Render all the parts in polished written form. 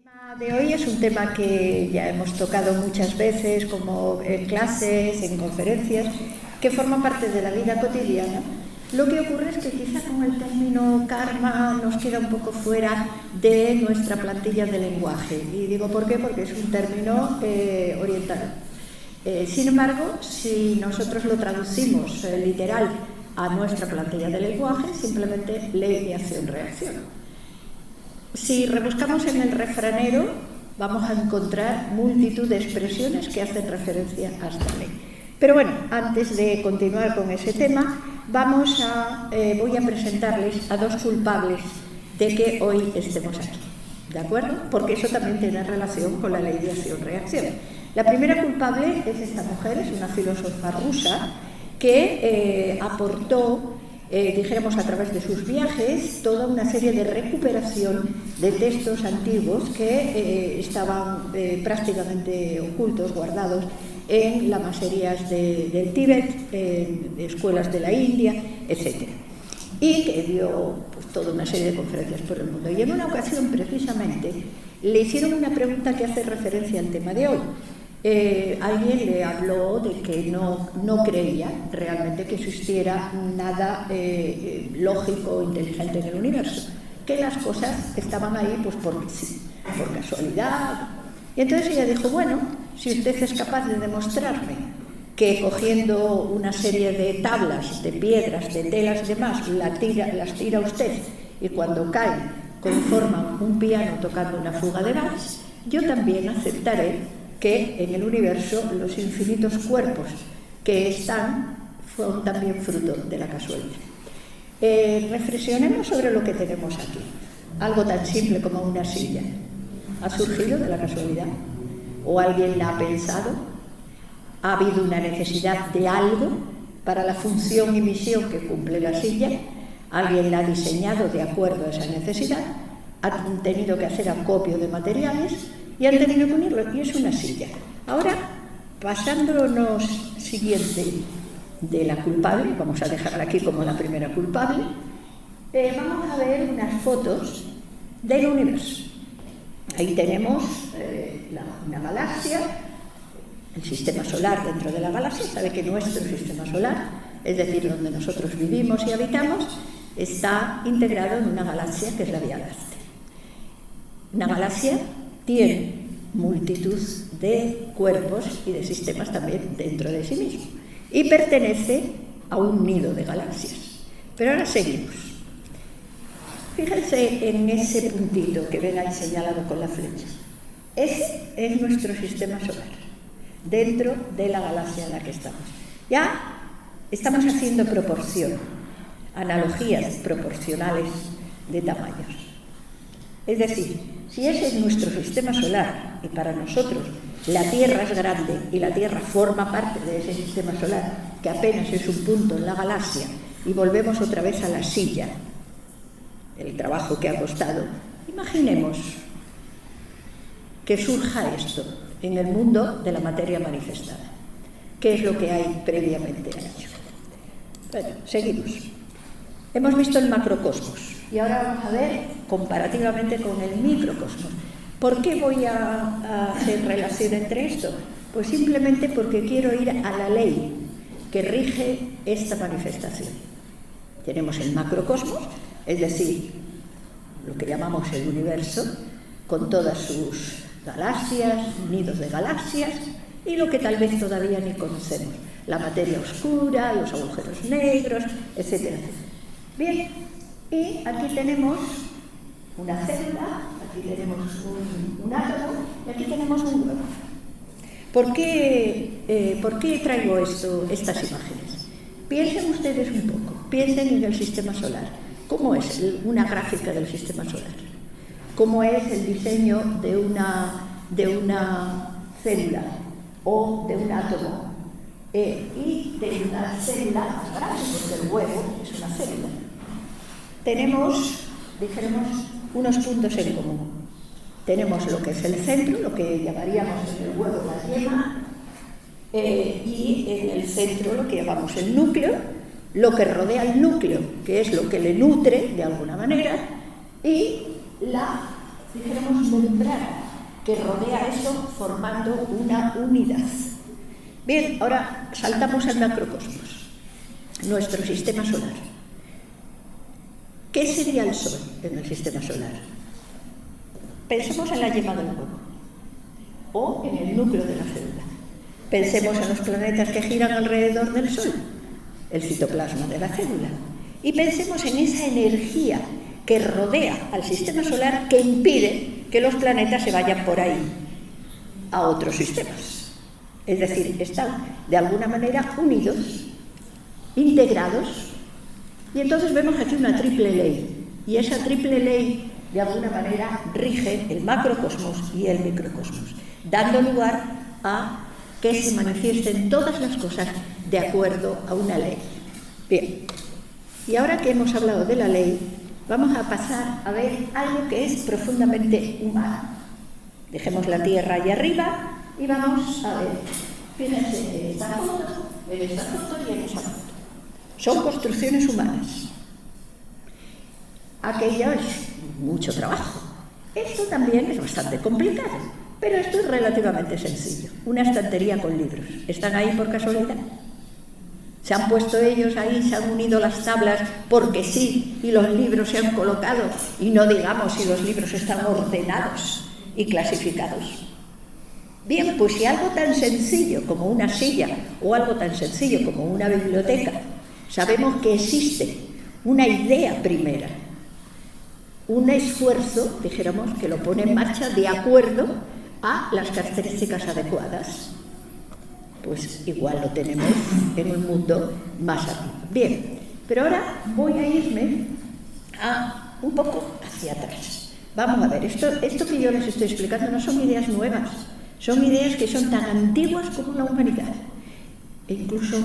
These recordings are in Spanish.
tema de hoy es un tema que ya hemos tocado muchas veces, como en clases, en conferencias, que forma parte de la vida cotidiana. Lo que ocurre es que quizá con el término karma nos queda un poco fuera de nuestra plantilla de lenguaje. Y digo ¿por qué? Porque es un término oriental. Sin embargo, si nosotros lo traducimos literal a nuestra plantilla de lenguaje, simplemente ley de acción-reacción. Si rebuscamos en el refranero, vamos a encontrar multitud de expresiones que hacen referencia a esta ley. Pero bueno, antes de continuar con ese tema, voy a presentarles a dos culpables de que hoy estemos aquí, ¿de acuerdo? Porque eso también tiene relación con la ley de acción-reacción. La primera culpable es esta mujer, es una filósofa rusa que aportó, dijéramos a través de sus viajes, toda una serie de recuperación de textos antiguos que estaban prácticamente ocultos, guardados en lamaserías del Tíbet, en escuelas de la India, etc. Y que dio pues, toda una serie de conferencias por el mundo. Y en una ocasión, precisamente, le hicieron una pregunta que hace referencia al tema de hoy. Alguien le habló de que no creía realmente que existiera nada lógico o inteligente en el universo, que las cosas estaban ahí pues porque sí, por casualidad. Y entonces ella dijo, bueno, si usted es capaz de demostrarme que cogiendo una serie de tablas, de piedras, de telas y demás, las tira usted y cuando caen conforman un piano tocando una fuga de Bach, yo también aceptaré que en el universo los infinitos cuerpos que están son también fruto de la casualidad. Reflexionemos sobre lo que tenemos aquí. Algo tan simple como una silla. ¿Ha surgido de la casualidad? ¿O alguien la ha pensado? ¿Ha habido una necesidad de algo para la función y misión que cumple la silla? ¿Alguien la ha diseñado de acuerdo a esa necesidad? ¿Han tenido que hacer acopio de materiales? Y han tenido que unirlo, y es una silla. Ahora, pasándonos siguiente de la culpable, vamos a dejarla aquí como la primera culpable, vamos a ver unas fotos del universo. Ahí tenemos una galaxia, el sistema solar dentro de la galaxia. Sabe que nuestro sistema solar, es decir, donde nosotros vivimos y habitamos, está integrado en una galaxia que es la Vía Láctea. Una galaxia tiene multitud de cuerpos y de sistemas también dentro de sí mismo y pertenece a un nido de galaxias. Pero ahora seguimos. Fíjense en ese puntito que ven ahí señalado con la flecha. Ese es nuestro sistema solar, dentro de la galaxia en la que estamos. Ya estamos haciendo proporción, analogías proporcionales de tamaños. Es decir, si ese es nuestro sistema solar y para nosotros la Tierra es grande y la Tierra forma parte de ese sistema solar, que apenas es un punto en la galaxia, y volvemos otra vez a la silla, el trabajo que ha costado, imaginemos que surja esto en el mundo de la materia manifestada. ¿Qué es lo que hay previamente a ello? Bueno, seguimos. Hemos visto el macrocosmos. Y ahora vamos a ver comparativamente con el microcosmos. ¿Por qué voy a hacer relación entre esto? Pues simplemente porque quiero ir a la ley que rige esta manifestación. Tenemos el macrocosmos, es decir, lo que llamamos el universo, con todas sus galaxias, nidos de galaxias, y lo que tal vez todavía ni conocemos, la materia oscura, los agujeros negros, etcétera, etcétera. Bien. Y aquí tenemos una célula, aquí tenemos un átomo y aquí tenemos un huevo. ¿Por qué traigo estas imágenes? Piensen ustedes un poco, piensen en el sistema solar. ¿Cómo es una gráfica del sistema solar? ¿Cómo es el diseño de una célula o de un átomo? Y de una célula más grande, porque el huevo es una célula. Tenemos, dijéramos, unos puntos en común. Tenemos lo que es el centro, lo que llamaríamos en el huevo la yema, y en el centro lo que llamamos el núcleo, lo que rodea el núcleo, que es lo que le nutre de alguna manera, y la dijéramos, membrana que rodea eso formando una unidad. Bien, ahora saltamos al macrocosmos, nuestro sistema solar. ¿Qué sería el Sol en el sistema solar? Pensemos en la yema del huevo o en el núcleo de la célula. Pensemos en los planetas que giran alrededor del Sol, el citoplasma de la célula. Y pensemos en esa energía que rodea al sistema solar que impide que los planetas se vayan por ahí a otros sistemas. Es decir, están de alguna manera unidos, integrados, y entonces vemos aquí una triple ley. Y esa triple ley, de alguna manera, rige el macrocosmos y el microcosmos, dando lugar a que se manifiesten todas las cosas de acuerdo a una ley. Bien, y ahora que hemos hablado de la ley, vamos a pasar a ver algo que es profundamente humano. Dejemos la Tierra ahí arriba y vamos a ver. Fíjense en esta foto y en esa foto. Son construcciones humanas. Aquello es mucho trabajo. Esto también es bastante complicado, pero esto es relativamente sencillo. Una estantería con libros. ¿Están ahí por casualidad? ¿Se han puesto ellos ahí, se han unido las tablas porque sí, y los libros se han colocado? Y no digamos si los libros están ordenados y clasificados. Bien, pues si algo tan sencillo como una silla o algo tan sencillo como una biblioteca, sabemos que existe una idea primera, un esfuerzo, dijéramos, que lo pone en marcha de acuerdo a las características adecuadas. Pues igual lo tenemos en un mundo más arriba. Bien, pero ahora voy a irme un poco hacia atrás. Vamos a ver, esto que yo les estoy explicando no son ideas nuevas, son ideas que son tan antiguas como la humanidad, e incluso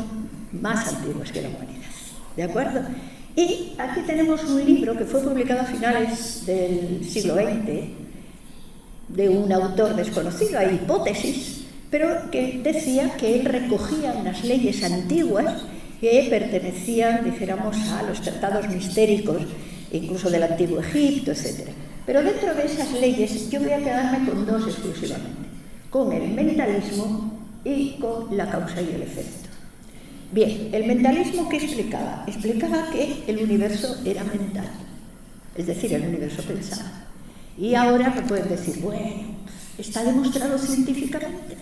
más antiguas que la humanidad. ¿De acuerdo? Y aquí tenemos un libro que fue publicado a finales del siglo XX, de un autor desconocido, hay hipótesis, pero que decía que él recogía unas leyes antiguas que pertenecían, dijéramos, a los tratados mistéricos, incluso del antiguo Egipto, etc. Pero dentro de esas leyes yo voy a quedarme con dos exclusivamente, con el mentalismo y con la causa y el efecto. Bien, el mentalismo, ¿qué explicaba? Explicaba que el universo era mental, es decir, el universo pensaba. Y ahora me pueden decir, bueno, ¿está demostrado científicamente?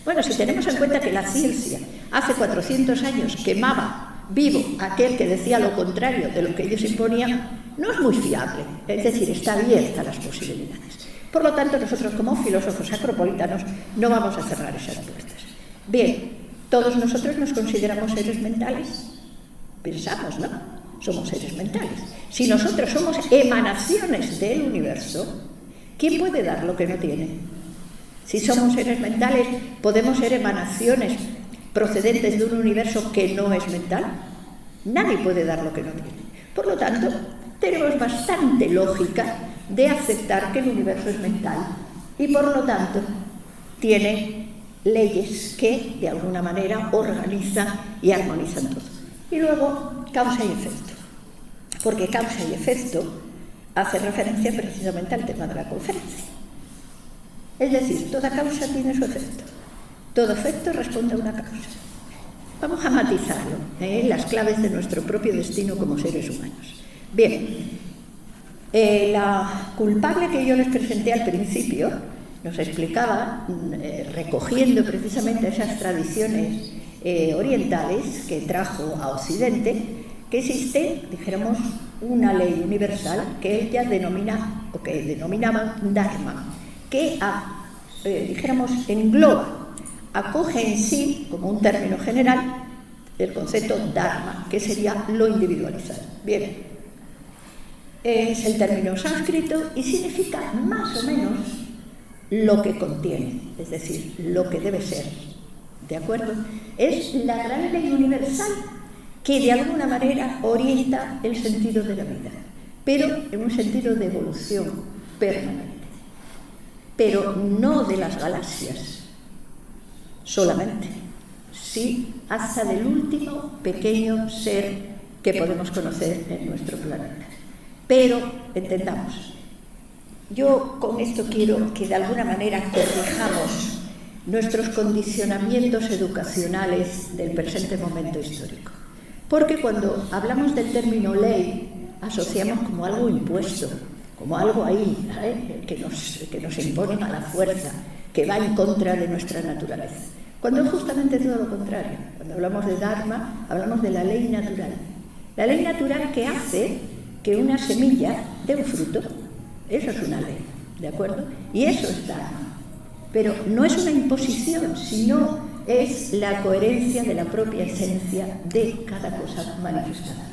Bueno, si tenemos en cuenta que la ciencia hace 400 años quemaba vivo a aquel que decía lo contrario de lo que ellos imponían, no es muy fiable, es decir, está abierta a las posibilidades. Por lo tanto, nosotros como filósofos acropolitanos no vamos a cerrar esas puertas. Bien, todos nosotros nos consideramos seres mentales, pensamos, ¿no? Somos seres mentales. Si nosotros somos emanaciones del universo, ¿quién puede dar lo que no tiene? Si somos seres mentales, ¿podemos ser emanaciones procedentes de un universo que no es mental? Nadie puede dar lo que no tiene. Por lo tanto, tenemos bastante lógica de aceptar que el universo es mental y, por lo tanto, tiene leyes que, de alguna manera, organizan y armonizan todo. Y luego, causa y efecto. Porque causa y efecto hace referencia precisamente al tema de la conferencia. Es decir, toda causa tiene su efecto. Todo efecto responde a una causa. Vamos a matizarlo, las claves de nuestro propio destino como seres humanos. Bien, la culpable que yo les presenté al principio nos explicaba, recogiendo precisamente esas tradiciones orientales que trajo a Occidente, que existe, dijéramos, una ley universal que ella denomina, o que denominaban Dharma, que dijéramos, engloba, acoge en sí, como un término general, el concepto Dharma, que sería lo individualizado. Bien, es el término sánscrito y significa más o menos lo que contiene, es decir, lo que debe ser. ¿De acuerdo? Es la gran ley universal que de alguna manera orienta el sentido de la vida, pero en un sentido de evolución permanente. Pero no de las galaxias solamente, sí hasta del último pequeño ser que podemos conocer en nuestro planeta. Pero entendamos, Yo con esto quiero que de alguna manera corrijamos nuestros condicionamientos educacionales del presente momento histórico. Porque cuando hablamos del término ley, asociamos como algo impuesto, como algo ahí, que nos imponen a la fuerza, que va en contra de nuestra naturaleza. Cuando es justamente todo lo contrario. Cuando hablamos de Dharma, hablamos de la ley natural. La ley natural que hace que una semilla dé un fruto. Eso es una ley, ¿de acuerdo? Y eso es Dharma. Pero no es una imposición, sino es la coherencia de la propia esencia de cada cosa manifestada.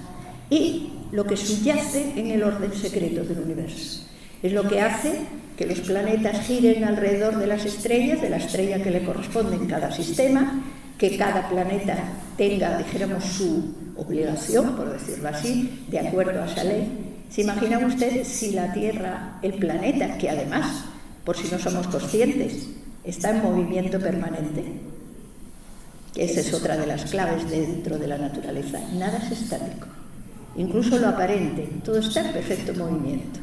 Y lo que subyace en el orden secreto del universo. Es lo que hace que los planetas giren alrededor de las estrellas, de la estrella que le corresponde en cada sistema, que cada planeta tenga, dijéramos, su obligación, por decirlo así, de acuerdo a esa ley. ¿Se imaginan ustedes si la Tierra, el planeta, que además, por si no somos conscientes, está en movimiento permanente? Esa es otra de las claves dentro de la naturaleza. Nada es estático. Incluso lo aparente, todo está en perfecto movimiento.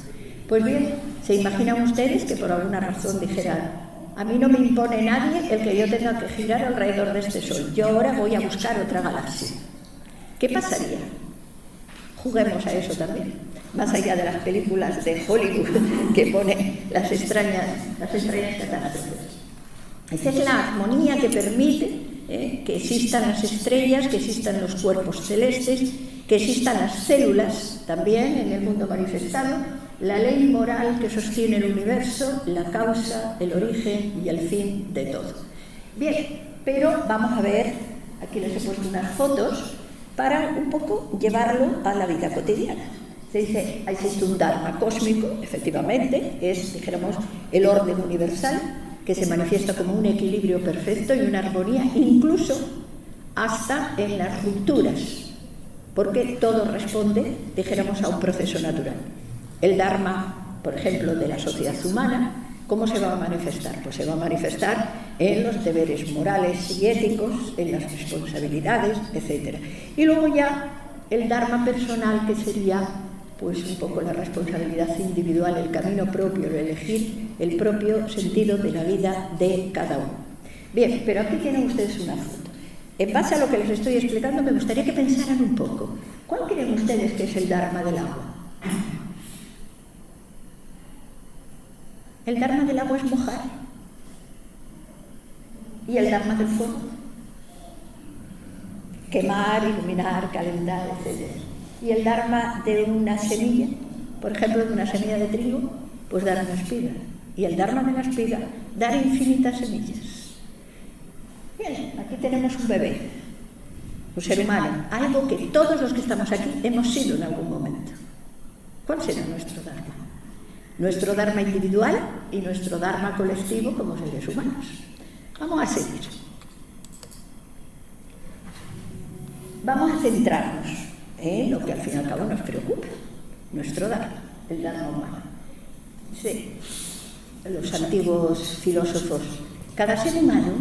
Pues bien, ¿se imaginan ustedes que por alguna razón dijeran: a mí no me impone nadie el que yo tenga que girar alrededor de este Sol, yo ahora voy a buscar otra galaxia? ¿Qué pasaría? Juguemos a eso también, más allá de las películas de Hollywood que pone las extrañas catástrofes. Esa es la armonía que permite que existan las estrellas, que existan los cuerpos celestes, que existan las células también en el mundo manifestado, la ley moral que sostiene el universo, la causa, el origen y el fin de todo. Bien, pero vamos a ver, aquí les he puesto unas fotos para un poco llevarlo a la vida cotidiana. Se dice, existe un Dharma cósmico, efectivamente, es, dijéramos, el orden universal, que se manifiesta como un equilibrio perfecto y una armonía, incluso hasta en las rupturas, porque todo responde, dijéramos, a un proceso natural. El Dharma, por ejemplo, de la sociedad humana, ¿cómo se va a manifestar? Pues se va a manifestar en los deberes morales y éticos, en las responsabilidades, etc. Y luego ya el Dharma personal, que sería pues un poco la responsabilidad individual, el camino propio, el elegir el propio sentido de la vida de cada uno. Bien, pero aquí tienen ustedes una foto. En base a lo que les estoy explicando, me gustaría que pensaran un poco. ¿Cuál creen ustedes que es el Dharma del agua? El Dharma del agua es mojar. ¿Y el Dharma del fuego? Quemar, iluminar, calentar, etc. ¿Y el Dharma de una semilla? Por ejemplo, de una semilla de trigo, pues dar una espiga. Y el Dharma de la espiga, dar infinitas semillas. Bien, aquí tenemos un bebé, un ser humano, algo que todos los que estamos aquí hemos sido en algún momento. ¿Cuál será nuestro Dharma? Nuestro Dharma individual y nuestro Dharma colectivo como seres humanos. Vamos a seguir. Vamos a centrarnos en lo que al fin y al cabo nos preocupa, nuestro Dharma, el Dharma humano. Sí, los antiguos filósofos, cada ser humano,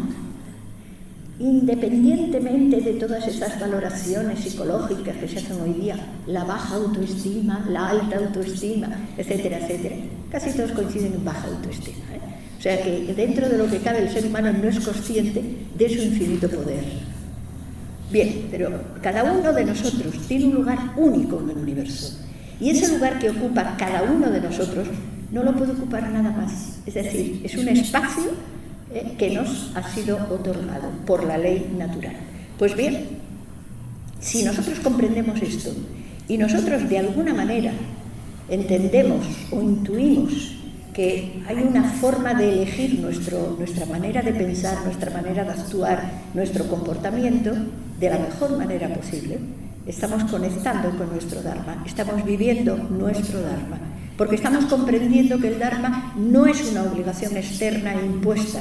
independientemente de todas estas valoraciones psicológicas que se hacen hoy día, la baja autoestima, la alta autoestima, etcétera, etcétera, casi todos coinciden en baja autoestima, O sea que dentro de lo que cabe el ser humano no es consciente de su infinito poder. Bien, pero cada uno de nosotros tiene un lugar único en el universo. Y ese lugar que ocupa cada uno de nosotros no lo puede ocupar nada más. Es decir, es un espacio que nos ha sido otorgado por la ley natural. Pues bien, si nosotros comprendemos esto y nosotros de alguna manera entendemos o intuimos que hay una forma de elegir nuestra manera de pensar, nuestra manera de actuar, nuestro comportamiento de la mejor manera posible, estamos conectando con nuestro Dharma, estamos viviendo nuestro Dharma, porque estamos comprendiendo que el Dharma no es una obligación externa e impuesta,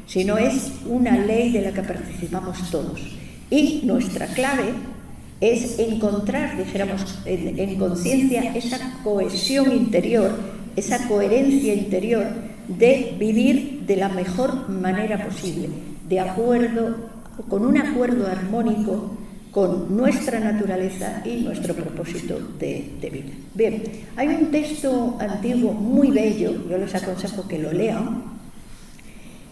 sino es una ley de la que participamos todos. Y nuestra clave es encontrar, dijéramos, en conciencia esa cohesión interior, esa coherencia interior de vivir de la mejor manera posible, de acuerdo, con un acuerdo armónico con nuestra naturaleza y nuestro propósito de vida. Bien, hay un texto antiguo muy bello, yo les aconsejo que lo lean,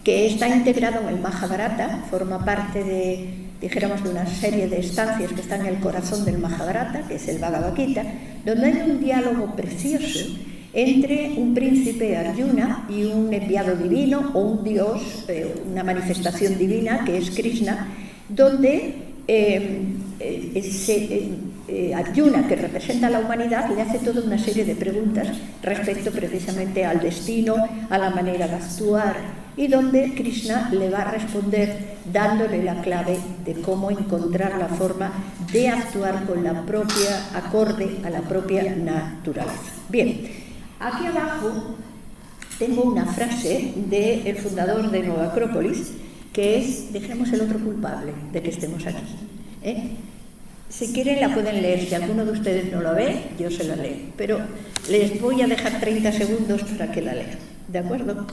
que está integrado en el Mahabharata, forma parte de, dijéramos, de una serie de estancias que están en el corazón del Mahabharata, que es el Bhagavad Gita, donde hay un diálogo precioso entre un príncipe Arjuna y un enviado divino o un dios, una manifestación divina que es Krishna, donde Arjuna, que representa a la humanidad, le hace toda una serie de preguntas respecto precisamente al destino, a la manera de actuar, y donde Krishna le va a responder dándole la clave de cómo encontrar la forma de actuar con la propia, acorde a la propia naturaleza. Bien, aquí abajo tengo una frase del fundador de Nueva Acrópolis, que es, dejemos el otro culpable de que estemos aquí. Si quieren la pueden leer, si alguno de ustedes no la ve, yo se la leo, pero les voy a dejar 30 segundos para que la lean, ¿de acuerdo?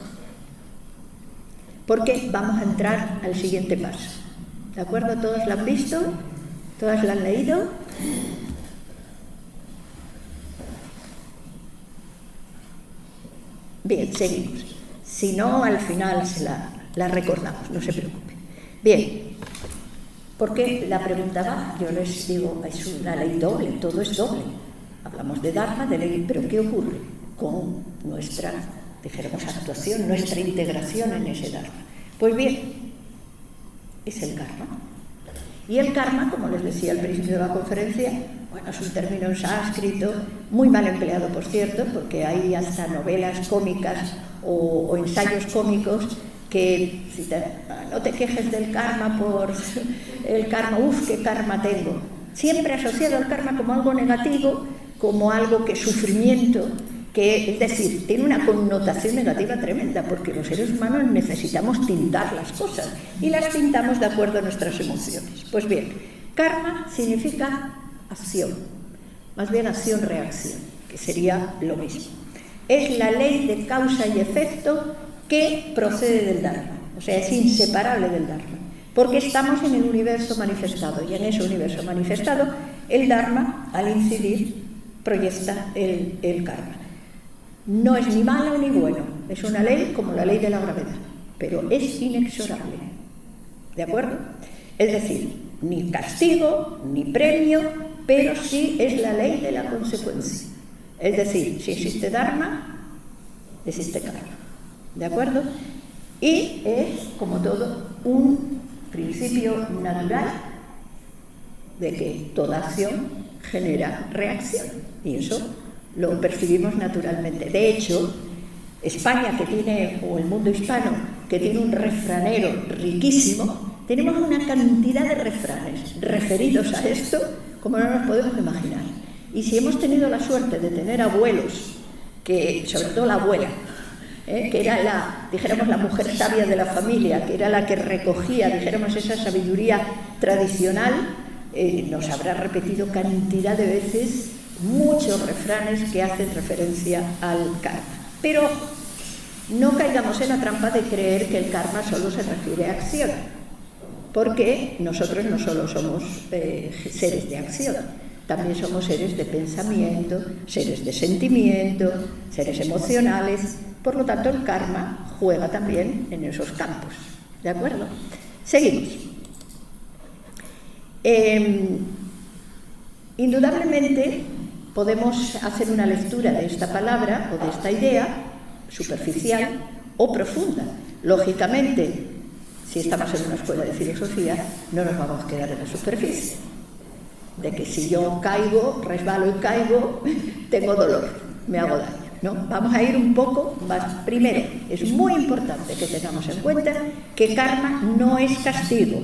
Porque vamos a entrar al siguiente paso, ¿de acuerdo? ¿Todos la han visto? ¿Todas la han leído? Bien, seguimos. Si no, al final se la recordamos, no se preocupe. Bien, porque la pregunta va, yo les digo, es una ley doble, todo es doble. Hablamos de Dharma, de ley, pero ¿qué ocurre con nuestra, dijéramos, actuación, nuestra integración en ese Dharma? Pues bien, es el karma. Y el karma, como les decía al principio de la conferencia, bueno, es un término en sánscrito, muy mal empleado, por cierto, porque hay hasta novelas cómicas o ensayos cómicos que no te quejes del karma por el karma, qué karma tengo. Siempre asociado al karma como algo negativo, como algo que es sufrimiento, que, es decir, tiene una connotación negativa tremenda, porque los seres humanos necesitamos tintar las cosas y las tintamos de acuerdo a nuestras emociones. Pues bien, karma significa acción, más bien acción-reacción, que sería lo mismo. Es la ley de causa y efecto que procede del Dharma, o sea, es inseparable del Dharma, porque estamos en el universo manifestado, y en ese universo manifestado el Dharma, al incidir, proyecta el karma. No es ni malo ni bueno, es una ley como la ley de la gravedad, pero es inexorable, ¿de acuerdo? Es decir, ni castigo, ni premio, pero sí es la ley de la consecuencia. Es decir, si existe Dharma, existe karma, ¿de acuerdo? Y es, como todo, un principio natural de que toda acción genera reacción, y eso lo percibimos naturalmente. De hecho, España, que tiene, o el mundo hispano, que tiene un refranero riquísimo, tenemos una cantidad de refranes referidos a esto como no nos podemos imaginar. Y si hemos tenido la suerte de tener abuelos, que, sobre todo la abuela, que era dijéramos, la mujer sabia de la familia, que era la que recogía, dijéramos, esa sabiduría tradicional, nos habrá repetido cantidad de veces muchos refranes que hacen referencia al karma. Pero no caigamos en la trampa de creer que el karma solo se refiere a acción, porque nosotros no solo somos seres de acción, también somos seres de pensamiento, seres de sentimiento, seres emocionales. Por lo tanto, el karma juega también en esos campos, ¿de acuerdo? Seguimos. Indudablemente podemos hacer una lectura de esta palabra o de esta idea superficial o profunda. Lógicamente, si estamos en una escuela de filosofía, no nos vamos a quedar en la superficie, de que si yo caigo, resbalo y caigo, tengo dolor, me hago daño, ¿no? Vamos a ir un poco más. Primero, es muy importante que tengamos en cuenta que karma no es castigo,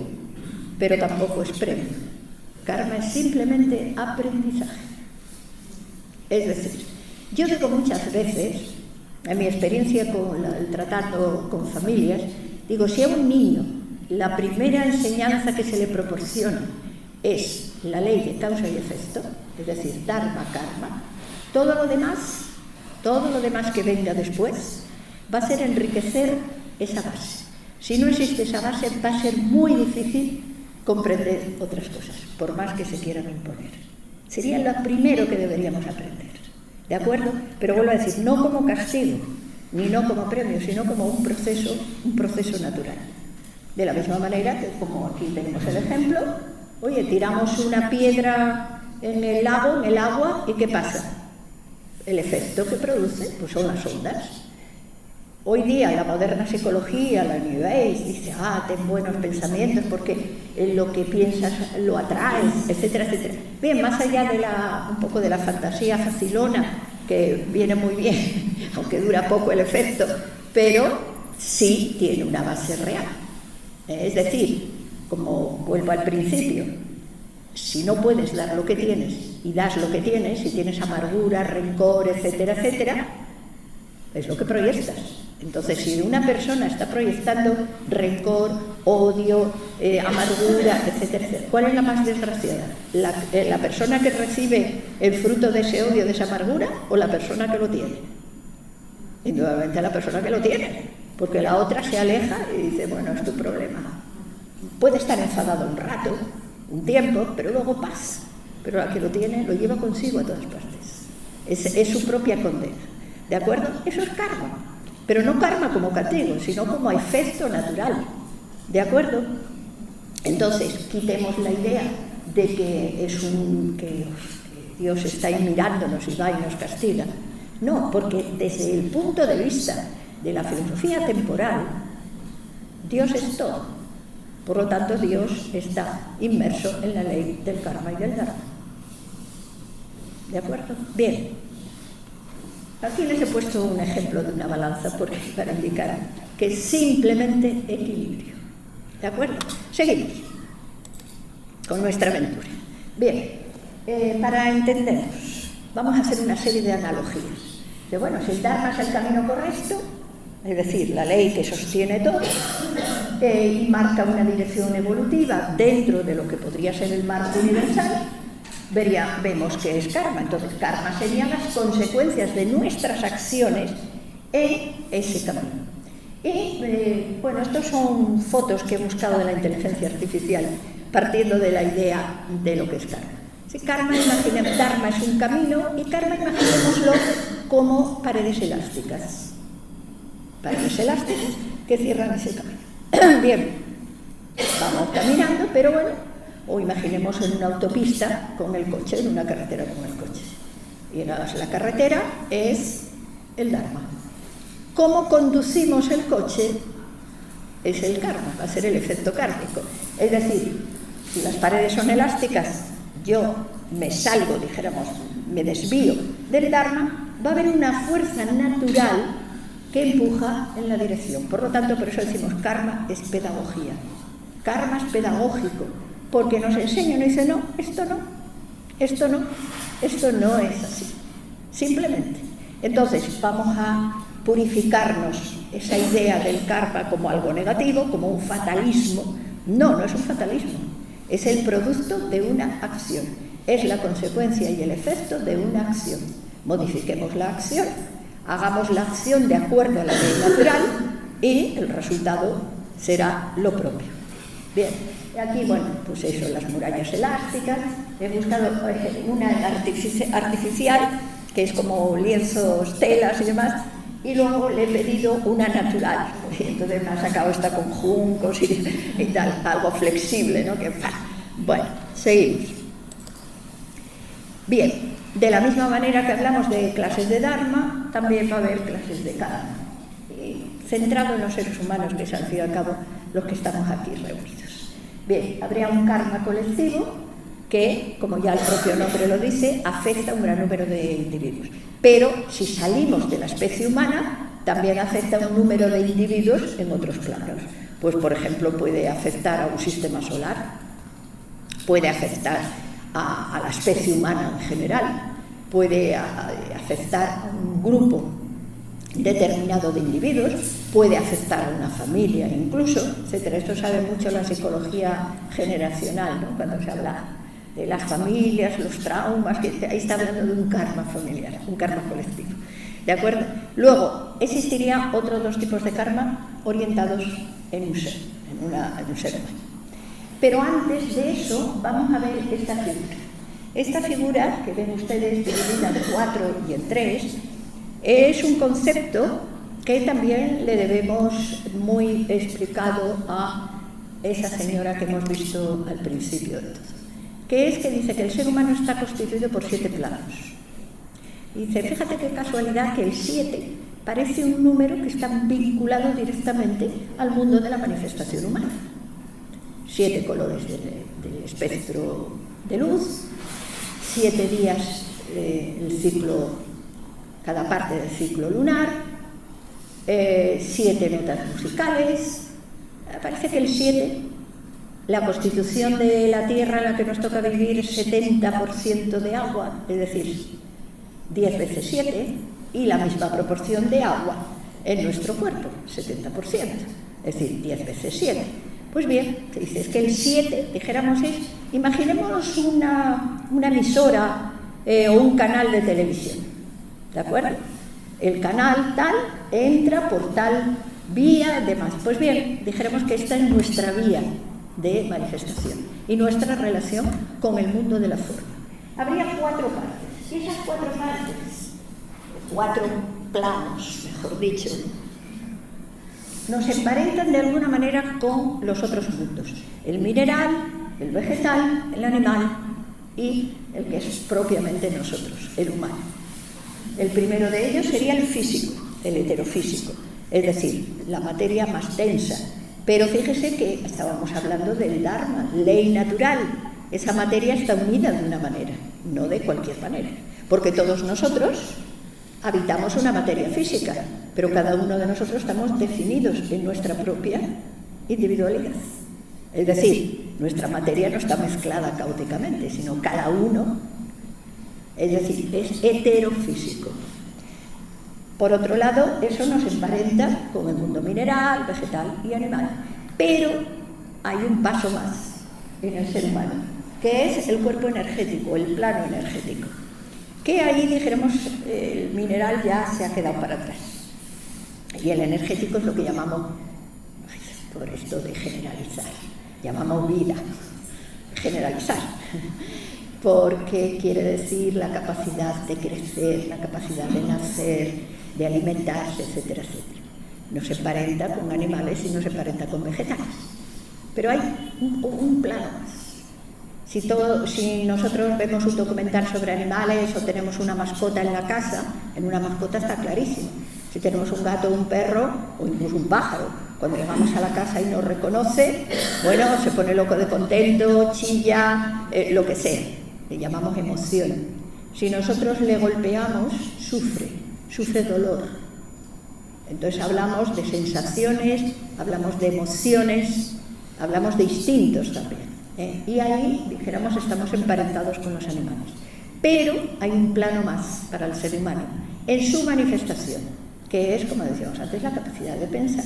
pero tampoco es premio. Karma es simplemente aprendizaje. Es decir, yo digo muchas veces, en mi experiencia tratando con familias, digo, si a un niño la primera enseñanza que se le proporciona es la ley de causa y efecto, es decir, dharma, karma, todo lo demás que venga después va a ser enriquecer esa base. Si no existe esa base, va a ser muy difícil comprender otras cosas, por más que se quieran imponer. Sería lo primero que deberíamos aprender, ¿de acuerdo? Pero vuelvo a decir, no como castigo, ni no como premio, sino como un proceso natural. De la misma manera que, como aquí tenemos el ejemplo, oye, tiramos una piedra en el lago, en el agua, ¿y qué pasa? El efecto que produce, pues son las ondas. Hoy día la moderna psicología, la New Age, dice, ten buenos pensamientos porque lo que piensas lo atraes, etcétera, etcétera. Bien, más allá de un poco de la fantasía facilona, que viene muy bien, aunque dura poco el efecto, pero sí tiene una base real. Es decir, como vuelvo al principio, si no puedes dar lo que tienes y das lo que tienes, si tienes amargura, rencor, etcétera, etcétera, es lo que proyectas. Entonces, si una persona está proyectando rencor, odio, amargura, etcétera, etcétera, ¿cuál es la más desgraciada? ¿La persona que recibe el fruto de ese odio, de esa amargura, o la persona que lo tiene? Indudablemente la persona que lo tiene, porque la otra se aleja y dice, bueno, es tu problema. Puede estar enfadado un rato, un tiempo, pero luego pasa. Pero la que lo tiene lo lleva consigo a todas partes. Es su propia condena. ¿De acuerdo? Eso es karma. Pero no karma como castigo, sino como efecto natural. ¿De acuerdo? Entonces, quitemos la idea de que que Dios está ahí mirándonos y va y nos castiga. No, porque desde el punto de vista de la filosofía temporal, Dios es todo. Por lo tanto, Dios está inmerso en la ley del karma y del dharma. ¿De acuerdo? Bien. Aquí les he puesto un ejemplo de una balanza para indicar que es simplemente equilibrio. ¿De acuerdo? Seguimos con nuestra aventura. Bien, para entendernos, vamos a hacer una serie de analogías. De bueno, si el dharma es el camino correcto, es decir, la ley que sostiene todo, y marca una dirección evolutiva dentro de lo que podría ser el marco universal, vemos que es karma. Entonces, karma serían las consecuencias de nuestras acciones en ese camino. Y, bueno, estos son fotos que he buscado de la inteligencia artificial, partiendo de la idea de lo que es karma. Si karma, imaginemos, dharma es un camino, y karma, imaginémoslo como paredes elásticas. Paredes elásticas que cierran ese camino. Bien, vamos caminando, pero bueno, o imaginemos en una autopista con el coche, en una carretera con el coche. Y la carretera es el dharma. ¿Cómo conducimos el coche? Es el karma, va a ser el efecto kármico. Es decir, si las paredes son elásticas, yo me salgo, dijéramos, me desvío del dharma, va a haber una fuerza natural que empuja en la dirección. Por lo tanto, por eso decimos karma es pedagogía. Karma es pedagógico, porque nos enseña, nos dice, no, esto no, esto no, esto no es así. Simplemente. Entonces, vamos a purificarnos esa idea del karma como algo negativo, como un fatalismo. No, no es un fatalismo. Es el producto de una acción. Es la consecuencia y el efecto de una acción. Modifiquemos la acción, hagamos la acción de acuerdo a la ley natural y el resultado será lo propio. Bien, aquí, bueno, pues eso, las murallas elásticas. He buscado una artificial, que es como lienzos, telas y demás, y luego le he pedido una natural. Entonces me ha sacado esta con juncos y tal, algo flexible, ¿no? Bueno, seguimos. Bien, de la misma manera que hablamos de clases de dharma, también va a haber clases de karma, centrado en los seres humanos, que es al fin y al cabo los que estamos aquí reunidos. Bien, habría un karma colectivo que, como ya el propio nombre lo dice, afecta a un gran número de individuos. Pero si salimos de la especie humana, también afecta a un número de individuos en otros planos. Pues, por ejemplo, puede afectar a un sistema solar, puede afectar a la especie humana en general, puede afectar a un grupo determinado de individuos, puede afectar a una familia incluso, etcétera. Esto sabe mucho la psicología generacional, ¿no? Cuando se habla de las familias, los traumas, que ahí está hablando de un karma familiar, un karma colectivo. ¿De acuerdo? Luego, existirían otros dos tipos de karma orientados en un ser, en un ser humano. Pero antes de eso vamos a ver esta figura. Esta figura, que ven ustedes dividida en 4 y en 3, es un concepto que también le debemos muy explicado a esa señora que hemos visto al principio de todo, que es que dice que el ser humano está constituido por 7 planos. Y dice, fíjate qué casualidad que el 7 parece un número que está vinculado directamente al mundo de la manifestación humana. 7 colores del espectro de luz, 7 días el ciclo, cada parte del ciclo lunar, 7 notas musicales. Parece que el 7, la constitución de la Tierra en la que nos toca vivir es 70% de agua, es decir, 10 veces 7, y la misma proporción de agua en nuestro cuerpo, 70%, es decir, 10 veces 7. Pues bien, se dice, es que el 7, dijéramos, es, imaginemos una emisora o un canal de televisión, ¿de acuerdo? El canal tal entra por tal vía, demás. Pues bien, dijéramos que esta es nuestra vía de manifestación y nuestra relación con el mundo de la forma. Habría 4 partes, y esas 4 partes, 4 planos, mejor dicho, nos emparentan de alguna manera con los otros mundos: el mineral, el vegetal, el animal y el que es propiamente nosotros, el humano. El primero de ellos sería el físico, el heterofísico, es decir, la materia más densa. Pero fíjese que estábamos hablando del Dharma, ley natural. Esa materia está unida de una manera, no de cualquier manera, porque todos nosotros habitamos una materia física, pero cada uno de nosotros estamos definidos en nuestra propia individualidad. Es decir, nuestra materia no está mezclada caóticamente, sino cada uno, es decir, es heterofísico. Por otro lado, eso nos emparenta con el mundo mineral, vegetal y animal. Pero hay un paso más en el ser humano, que es el cuerpo energético, el plano energético. Que ahí, dijéramos, el mineral ya se ha quedado para atrás. Y el energético es lo que llamamos, por esto de generalizar, llamamos vida. Generalizar. Porque quiere decir la capacidad de crecer, la capacidad de nacer, de alimentarse, etcétera, etcétera. No se emparenta con animales y no se emparenta con vegetales. Pero hay un plano más. Si nosotros vemos un documental sobre animales o tenemos una mascota en la casa, en una mascota está clarísimo. Si tenemos un gato o un perro o incluso un pájaro, cuando llegamos a la casa y nos reconoce, bueno, se pone loco de contento, chilla, lo que sea. Le llamamos emoción. Si nosotros le golpeamos, sufre dolor. Entonces hablamos de sensaciones, hablamos de emociones, hablamos de instintos también. Y ahí, dijéramos, estamos emparentados con los animales. Pero hay un plano más para el ser humano, en su manifestación, que es, como decíamos antes, la capacidad de pensar.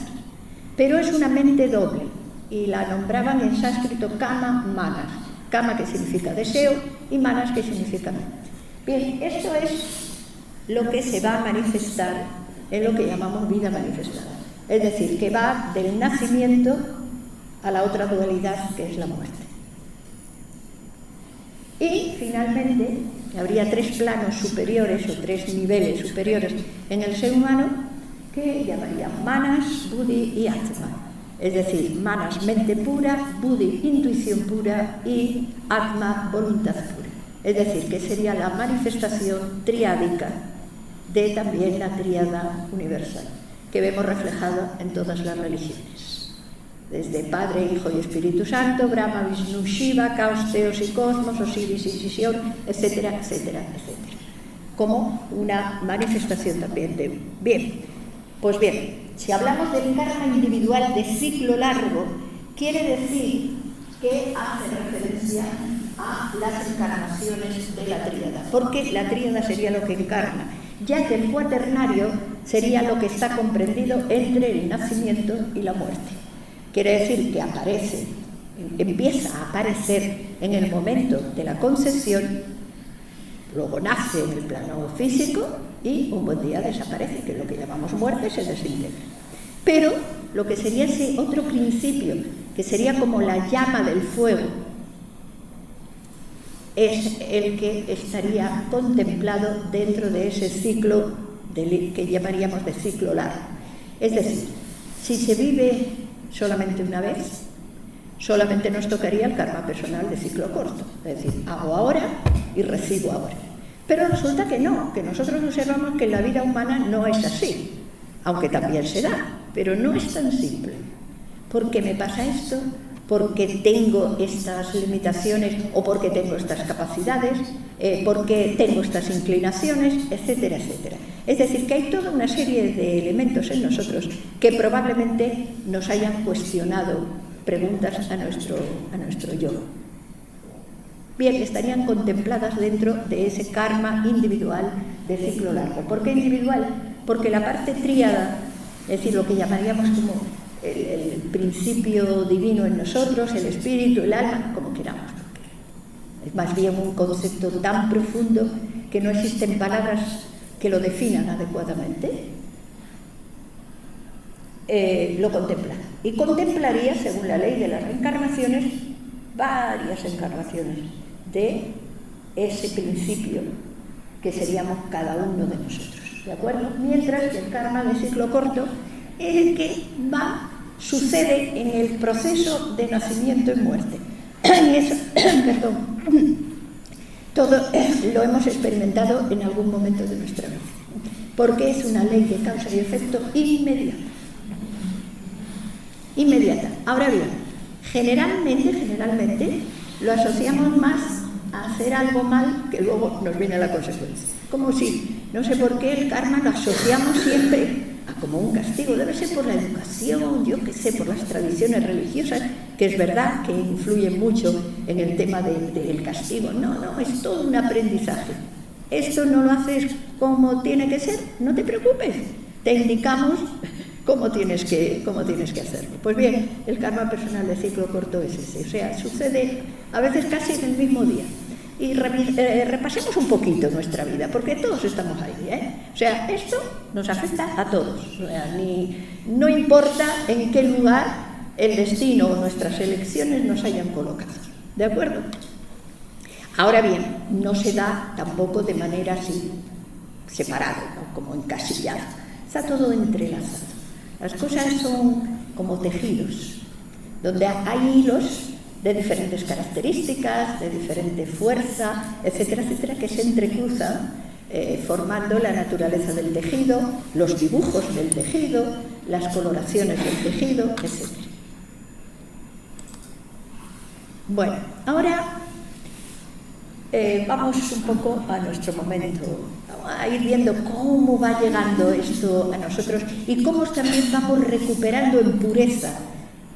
Pero es una mente doble, y la nombraban en sánscrito kama manas. Kama, que significa deseo, y manas, que significa mente. Bien, esto es lo que se va a manifestar en lo que llamamos vida manifestada. Es decir, que va del nacimiento a la otra dualidad, que es la muerte. Y, finalmente, habría 3 planos superiores o 3 niveles superiores en el ser humano que llamarían manas, buddhi y atma. Es decir, manas, mente pura, buddhi, intuición pura y atma, voluntad pura. Es decir, que sería la manifestación triádica de también la tríada universal, que vemos reflejada en todas las religiones. Desde Padre, Hijo y Espíritu Santo, Brahma, Vishnu, Shiva, Caos, Teos y Cosmos, Osiris y Sisión, etcétera, etcétera, etcétera. Como una manifestación también de... Bien, pues bien, si hablamos del karma individual de ciclo largo, quiere decir que hace referencia a las encarnaciones de la tríada, porque la tríada sería lo que encarna, ya que el cuaternario sería lo que está comprendido entre el nacimiento y la muerte. Quiere decir que empieza a aparecer en el momento de la concepción, luego nace en el plano físico y un buen día desaparece, que es lo que llamamos muerte, se desintegra. Pero lo que sería ese otro principio que sería como la llama del fuego, es el que estaría contemplado dentro de ese ciclo que llamaríamos de ciclo largo. Es decir, si se vive solamente una vez, solamente nos tocaría el karma personal de ciclo corto, es decir, hago ahora y recibo ahora. Pero resulta que no, que nosotros observamos que en la vida humana no es así, aunque también se da, pero no es tan simple. ¿Por qué me pasa esto? Porque tengo estas limitaciones o porque tengo estas capacidades, porque tengo estas inclinaciones, etcétera, etcétera. Es decir, que hay toda una serie de elementos en nosotros que probablemente nos hayan cuestionado preguntas a nuestro yo. Bien, estarían contempladas dentro de ese karma individual de ciclo largo. ¿Por qué individual? Porque la parte tríada, es decir, lo que llamaríamos como el principio divino en nosotros, el espíritu, el alma, como queramos, porque es más bien un concepto tan profundo que no existen palabras que lo definan adecuadamente, lo contempla. Y contemplaría, según la ley de las reencarnaciones, varias encarnaciones de ese principio que seríamos cada uno de nosotros, ¿de acuerdo? Mientras que el karma de ciclo corto es el que sucede en el proceso de nacimiento y muerte. Y eso, perdón, todo lo hemos experimentado en algún momento de nuestra vida, porque es una ley de causa y efecto inmediata. Ahora bien, generalmente lo asociamos más a hacer algo mal que luego nos viene la consecuencia. Como si, no sé por qué, el karma lo asociamos siempre a como un castigo. Debe ser por la educación, yo qué sé, por las tradiciones religiosas, que es verdad que influyen mucho en el tema del castigo. No, es todo un aprendizaje. Esto no lo haces como tiene que ser, no te preocupes, te indicamos cómo tienes que hacerlo. Pues bien, el karma personal de ciclo corto es ese, o sea, sucede a veces casi en el mismo día. Y repasemos un poquito nuestra vida, porque todos estamos ahí, O sea, esto nos afecta a todos, o sea, no importa en qué lugar el destino o nuestras elecciones nos hayan colocado, ¿de acuerdo? Ahora bien, no se da tampoco de manera así separada, ¿no? Como encasillada, está todo entrelazado. Las cosas son como tejidos, donde hay hilos de diferentes características, de diferente fuerza, etcétera, etcétera, que se entrecruzan formando la naturaleza del tejido, los dibujos del tejido, las coloraciones del tejido, etcétera. Bueno, ahora vamos un poco a nuestro momento, vamos a ir viendo cómo va llegando esto a nosotros y cómo también vamos recuperando en pureza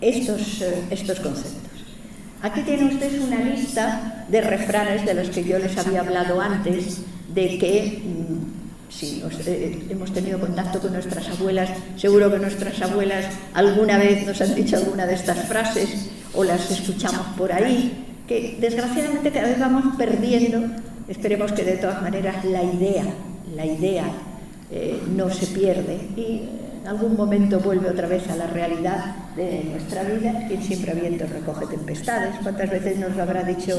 estos conceptos. Aquí tiene usted una lista de refranes de los que yo les había hablado antes, de que si hemos tenido contacto con nuestras abuelas, seguro que nuestras abuelas alguna vez nos han dicho alguna de estas frases o las escuchamos por ahí, que desgraciadamente cada vez vamos perdiendo. Esperemos que de todas maneras la idea no se pierde y en algún momento vuelve otra vez a la realidad de nuestra vida. Quien siembra viento recoge tempestades. ¿Cuántas veces nos lo habrá dicho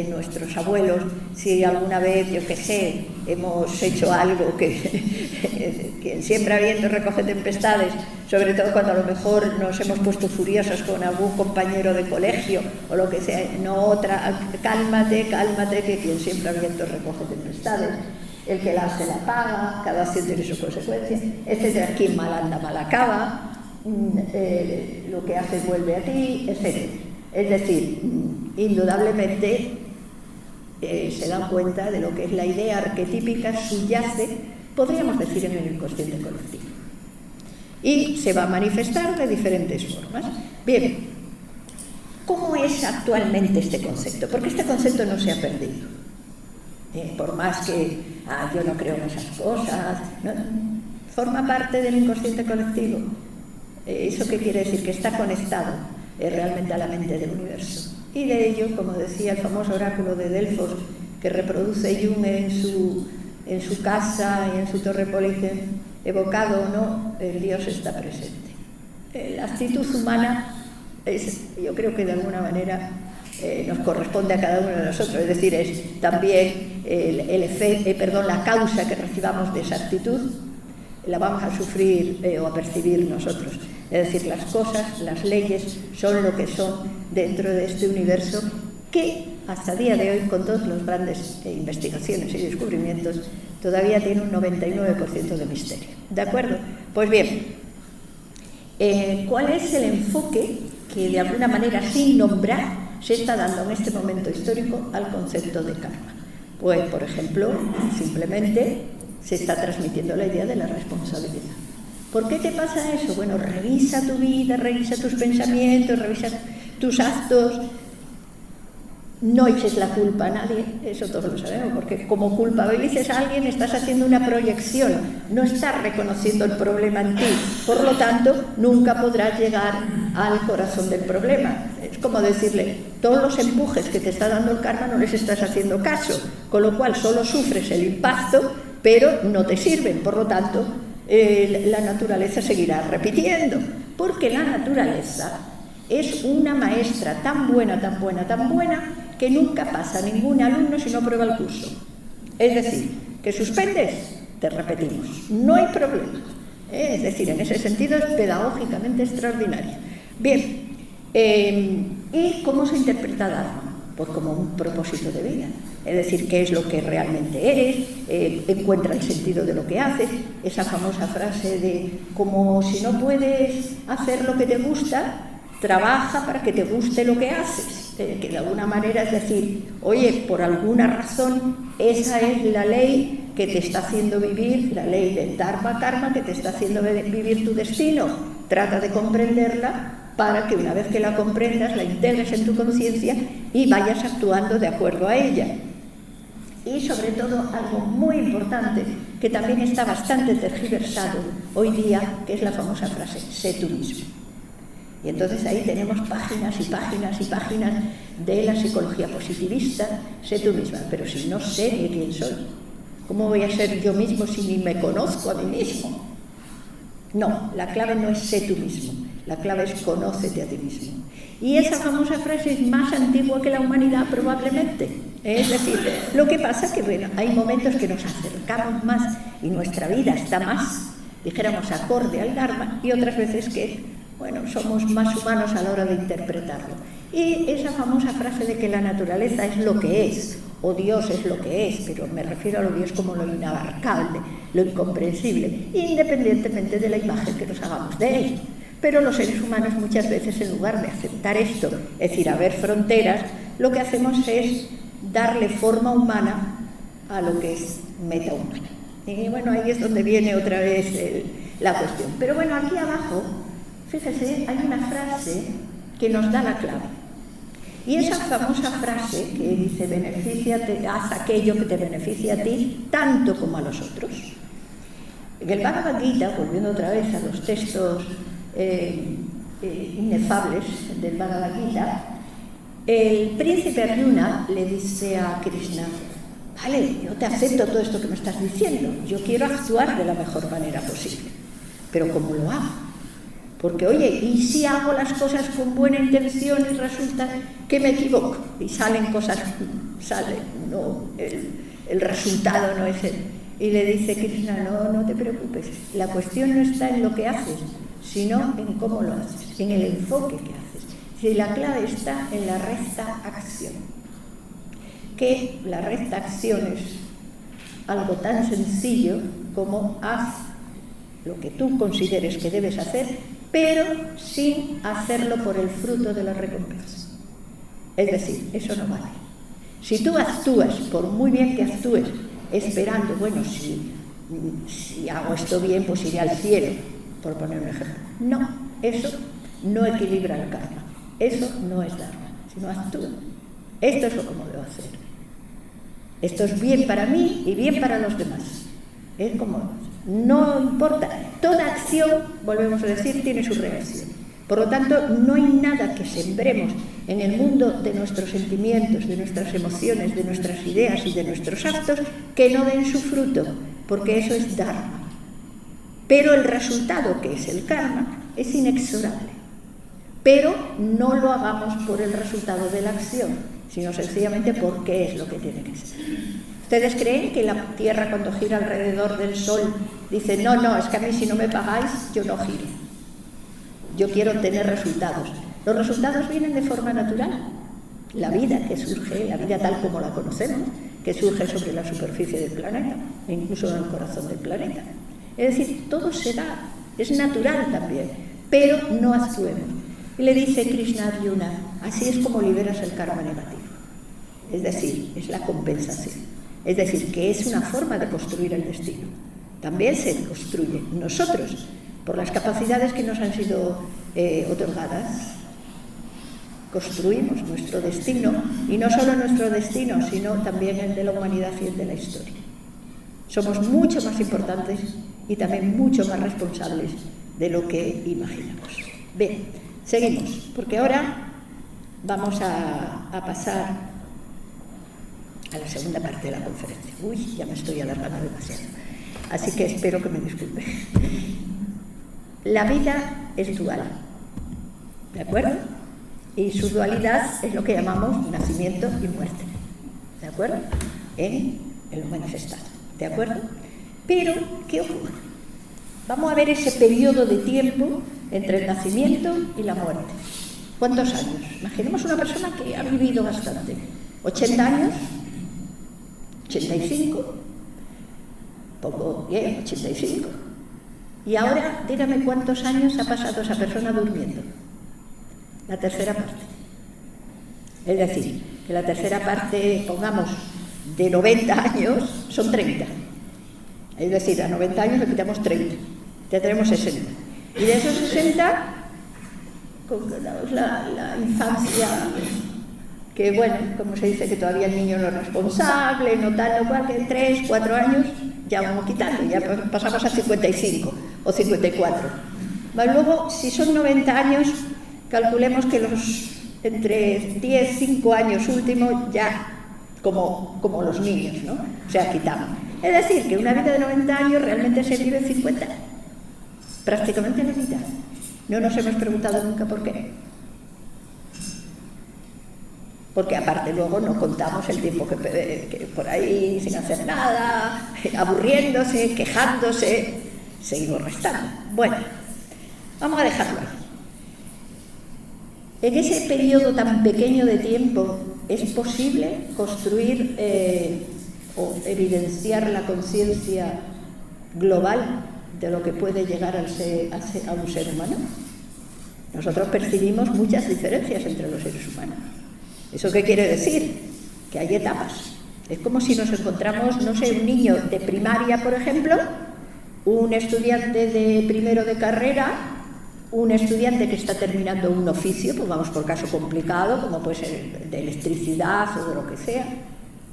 nuestros abuelos? Si alguna vez, yo qué sé, hemos hecho algo que quien siembra viento recoge tempestades, sobre todo cuando a lo mejor nos hemos puesto furiosos con algún compañero de colegio o lo que sea, cálmate, que quien siembra viento recoge tempestades. El que la hace la paga, cada acción tiene su consecuencia, etcétera. Quien mal anda, mal acaba, lo que haces vuelve a ti, etcétera. Es decir, indudablemente se dan cuenta de lo que es la idea arquetípica, subyace, podríamos decir, en el inconsciente colectivo. Y se va a manifestar de diferentes formas. Bien, ¿cómo es actualmente este concepto? Porque este concepto no se ha perdido. Por más que yo no creo en esas cosas, ¿no? Forma parte del inconsciente colectivo. ¿Eso qué quiere decir? Que está conectado realmente a la mente del universo. Y de ello, como decía el famoso oráculo de Delfos, que reproduce Jung en su casa y en su torre Polygen, evocado o no, el Dios está presente. La actitud humana yo creo que de alguna manera nos corresponde a cada uno de nosotros, es decir, es también la causa que recibamos de esa actitud, la vamos a sufrir o a percibir nosotros. Es decir, las cosas, las leyes son lo que son dentro de este universo que hasta el día de hoy, con todas las grandes investigaciones y descubrimientos, todavía tiene un 99% de misterio. ¿De acuerdo? Pues bien, ¿cuál es el enfoque que de alguna manera, sin nombrar, se está dando en este momento histórico al concepto de karma? Pues, por ejemplo, simplemente se está transmitiendo la idea de la responsabilidad. ¿Por qué te pasa eso? Bueno, revisa tu vida, revisa tus pensamientos, revisa tus actos. No eches la culpa a nadie, eso todos lo sabemos, porque como culpabilices a alguien estás haciendo una proyección, no estás reconociendo el problema en ti, por lo tanto nunca podrás llegar al corazón del problema. Es como decirle, todos los empujes que te está dando el karma no les estás haciendo caso, con lo cual solo sufres el impacto, pero no te sirven, por lo tanto la naturaleza seguirá repitiendo, porque la naturaleza es una maestra tan buena, tan buena, tan buena, que nunca pasa ningún alumno si no prueba el curso. Es decir, que suspendes, te repetimos, no hay problema. Es decir, en ese sentido es pedagógicamente extraordinaria. Bien, ¿y cómo se interpreta Dharma? Pues como un propósito de vida. Es decir, qué es lo que realmente eres, encuentra el sentido de lo que haces, esa famosa frase de como si no puedes hacer lo que te gusta, trabaja para que te guste lo que haces, que de alguna manera es decir, oye, por alguna razón esa es la ley que te está haciendo vivir, la ley del Dharma Karma que te está haciendo vivir tu destino, trata de comprenderla para que una vez que la comprendas la integres en tu conciencia y vayas actuando de acuerdo a ella. Y sobre todo algo muy importante que también está bastante tergiversado hoy día, que es la famosa frase, sé tú mismo. Y entonces ahí tenemos páginas y páginas y páginas de la psicología positivista, sé tú misma, pero si no sé ni quién soy, ¿cómo voy a ser yo mismo si ni me conozco a mí mismo? No, la clave no es sé tú mismo, la clave es conócete a ti mismo. Y esa famosa frase es más antigua que la humanidad probablemente. Es decir, lo que pasa es que bueno, hay momentos que nos acercamos más y nuestra vida está más, dijéramos, acorde al Dharma, y otras veces que bueno, somos más humanos a la hora de interpretarlo. Y esa famosa frase de que la naturaleza es lo que es, o Dios es lo que es, pero me refiero a lo Dios como lo inabarcable, lo incomprensible, independientemente de la imagen que nos hagamos de él. Pero los seres humanos muchas veces, en lugar de aceptar esto, es decir, haber fronteras, lo que hacemos es darle forma humana a lo que es metahumana. Y bueno, ahí es donde viene otra vez la cuestión. Pero bueno, aquí abajo, fíjese, hay una frase que nos da la clave. Y esa famosa frase que dice, benefíciate, haz aquello que te beneficia a ti, tanto como a los otros. En el Bhagavad Gita, volviendo otra vez a los textos inefables del Bhagavad Gita, el príncipe Arjuna le dice a Krishna, vale, yo te acepto todo esto que me estás diciendo, yo quiero actuar de la mejor manera posible, pero ¿cómo lo hago? Porque, oye, ¿y si hago las cosas con buena intención y resulta que me equivoco? Y salen cosas, no, el resultado no es el. Y le dice Krishna, no te preocupes, la cuestión no está en lo que haces, sino en cómo lo haces, en el enfoque que haces. Si la clave está en la recta acción. Que la recta acción es algo tan sencillo como haz lo que tú consideres que debes hacer, pero sin hacerlo por el fruto de la recompensa. Es decir, eso no vale. Si tú actúas, por muy bien que actúes, esperando, bueno, si hago esto bien, pues iré al cielo, por poner un ejemplo. No, eso no equilibra el karma. Eso no es Dharma, sino actúa. Esto es lo que debo hacer. Esto es bien para mí y bien para los demás. Es como, no importa, toda acción, volvemos a decir, tiene su reacción. Por lo tanto, no hay nada que sembremos en el mundo de nuestros sentimientos, de nuestras emociones, de nuestras ideas y de nuestros actos que no den su fruto, porque eso es Dharma. Pero el resultado, que es el karma, es inexorable. pero no lo hagamos por el resultado de la acción, sino sencillamente porque es lo que tiene que ser. ¿Ustedes creen que la Tierra, cuando gira alrededor del Sol, dice, no, es que a mí si no me pagáis, yo no giro? Yo quiero tener resultados. Los resultados vienen de forma natural. La vida que surge, la vida tal como la conocemos, que surge sobre la superficie del planeta, e incluso en el corazón del planeta. Es decir, todo se da, es natural también, pero no actuemos. Y le dice Krishna a Arjuna, así es como liberas el karma negativo. Es decir, es la compensación. Es decir, que es una forma de construir el destino. También se construye nosotros, por las capacidades que nos han sido otorgadas, construimos nuestro destino, y no solo nuestro destino, sino también el de la humanidad y el de la historia. Somos mucho más importantes y también mucho más responsables de lo que imaginamos. Bien, seguimos, porque ahora vamos a pasar a la segunda parte de la conferencia. Uy, ya me estoy alargando demasiado, así que espero que me disculpen. La vida es dual, ¿de acuerdo? Y su dualidad es lo que llamamos nacimiento y muerte, ¿de acuerdo? En el manifestado, ¿de acuerdo? Pero, ¿qué ocurre? Vamos a ver ese periodo de tiempo entre el nacimiento y la muerte. ¿Cuántos años? Imaginemos una persona que ha vivido bastante. 80 años, 85, poco bien, 85. Y ahora, dígame cuántos años ha pasado esa persona durmiendo. La tercera parte. Es decir, que la tercera parte, pongamos, de 90 años, son 30. Es decir, a 90 años le quitamos 30, tendremos 60. Y de esos 60, la infancia, que bueno, como se dice que todavía el niño no es responsable, no tal, no cual, que en 3, 4 años ya vamos quitando, ya pasamos a 55 o 54. Pero luego, si son 90 años, calculemos que los entre 10, 5 años últimos ya como los niños, ¿no? O sea, quitamos. Es decir, que una vida de 90 años realmente se vive 50, prácticamente la mitad. No nos hemos preguntado nunca por qué. Porque aparte luego no contamos el tiempo que por ahí sin hacer nada, aburriéndose, quejándose, seguimos restando. Bueno, vamos a dejarlo ahí. En ese periodo tan pequeño de tiempo es posible construir o evidenciar la conciencia global de lo que puede llegar a un ser humano. Nosotros percibimos muchas diferencias entre los seres humanos. ¿Eso qué quiere decir? Que hay etapas. Es como si nos encontramos, no sé, un niño de primaria, por ejemplo, un estudiante de primero de carrera, un estudiante que está terminando un oficio, pues vamos por caso complicado, como puede ser de electricidad o de lo que sea,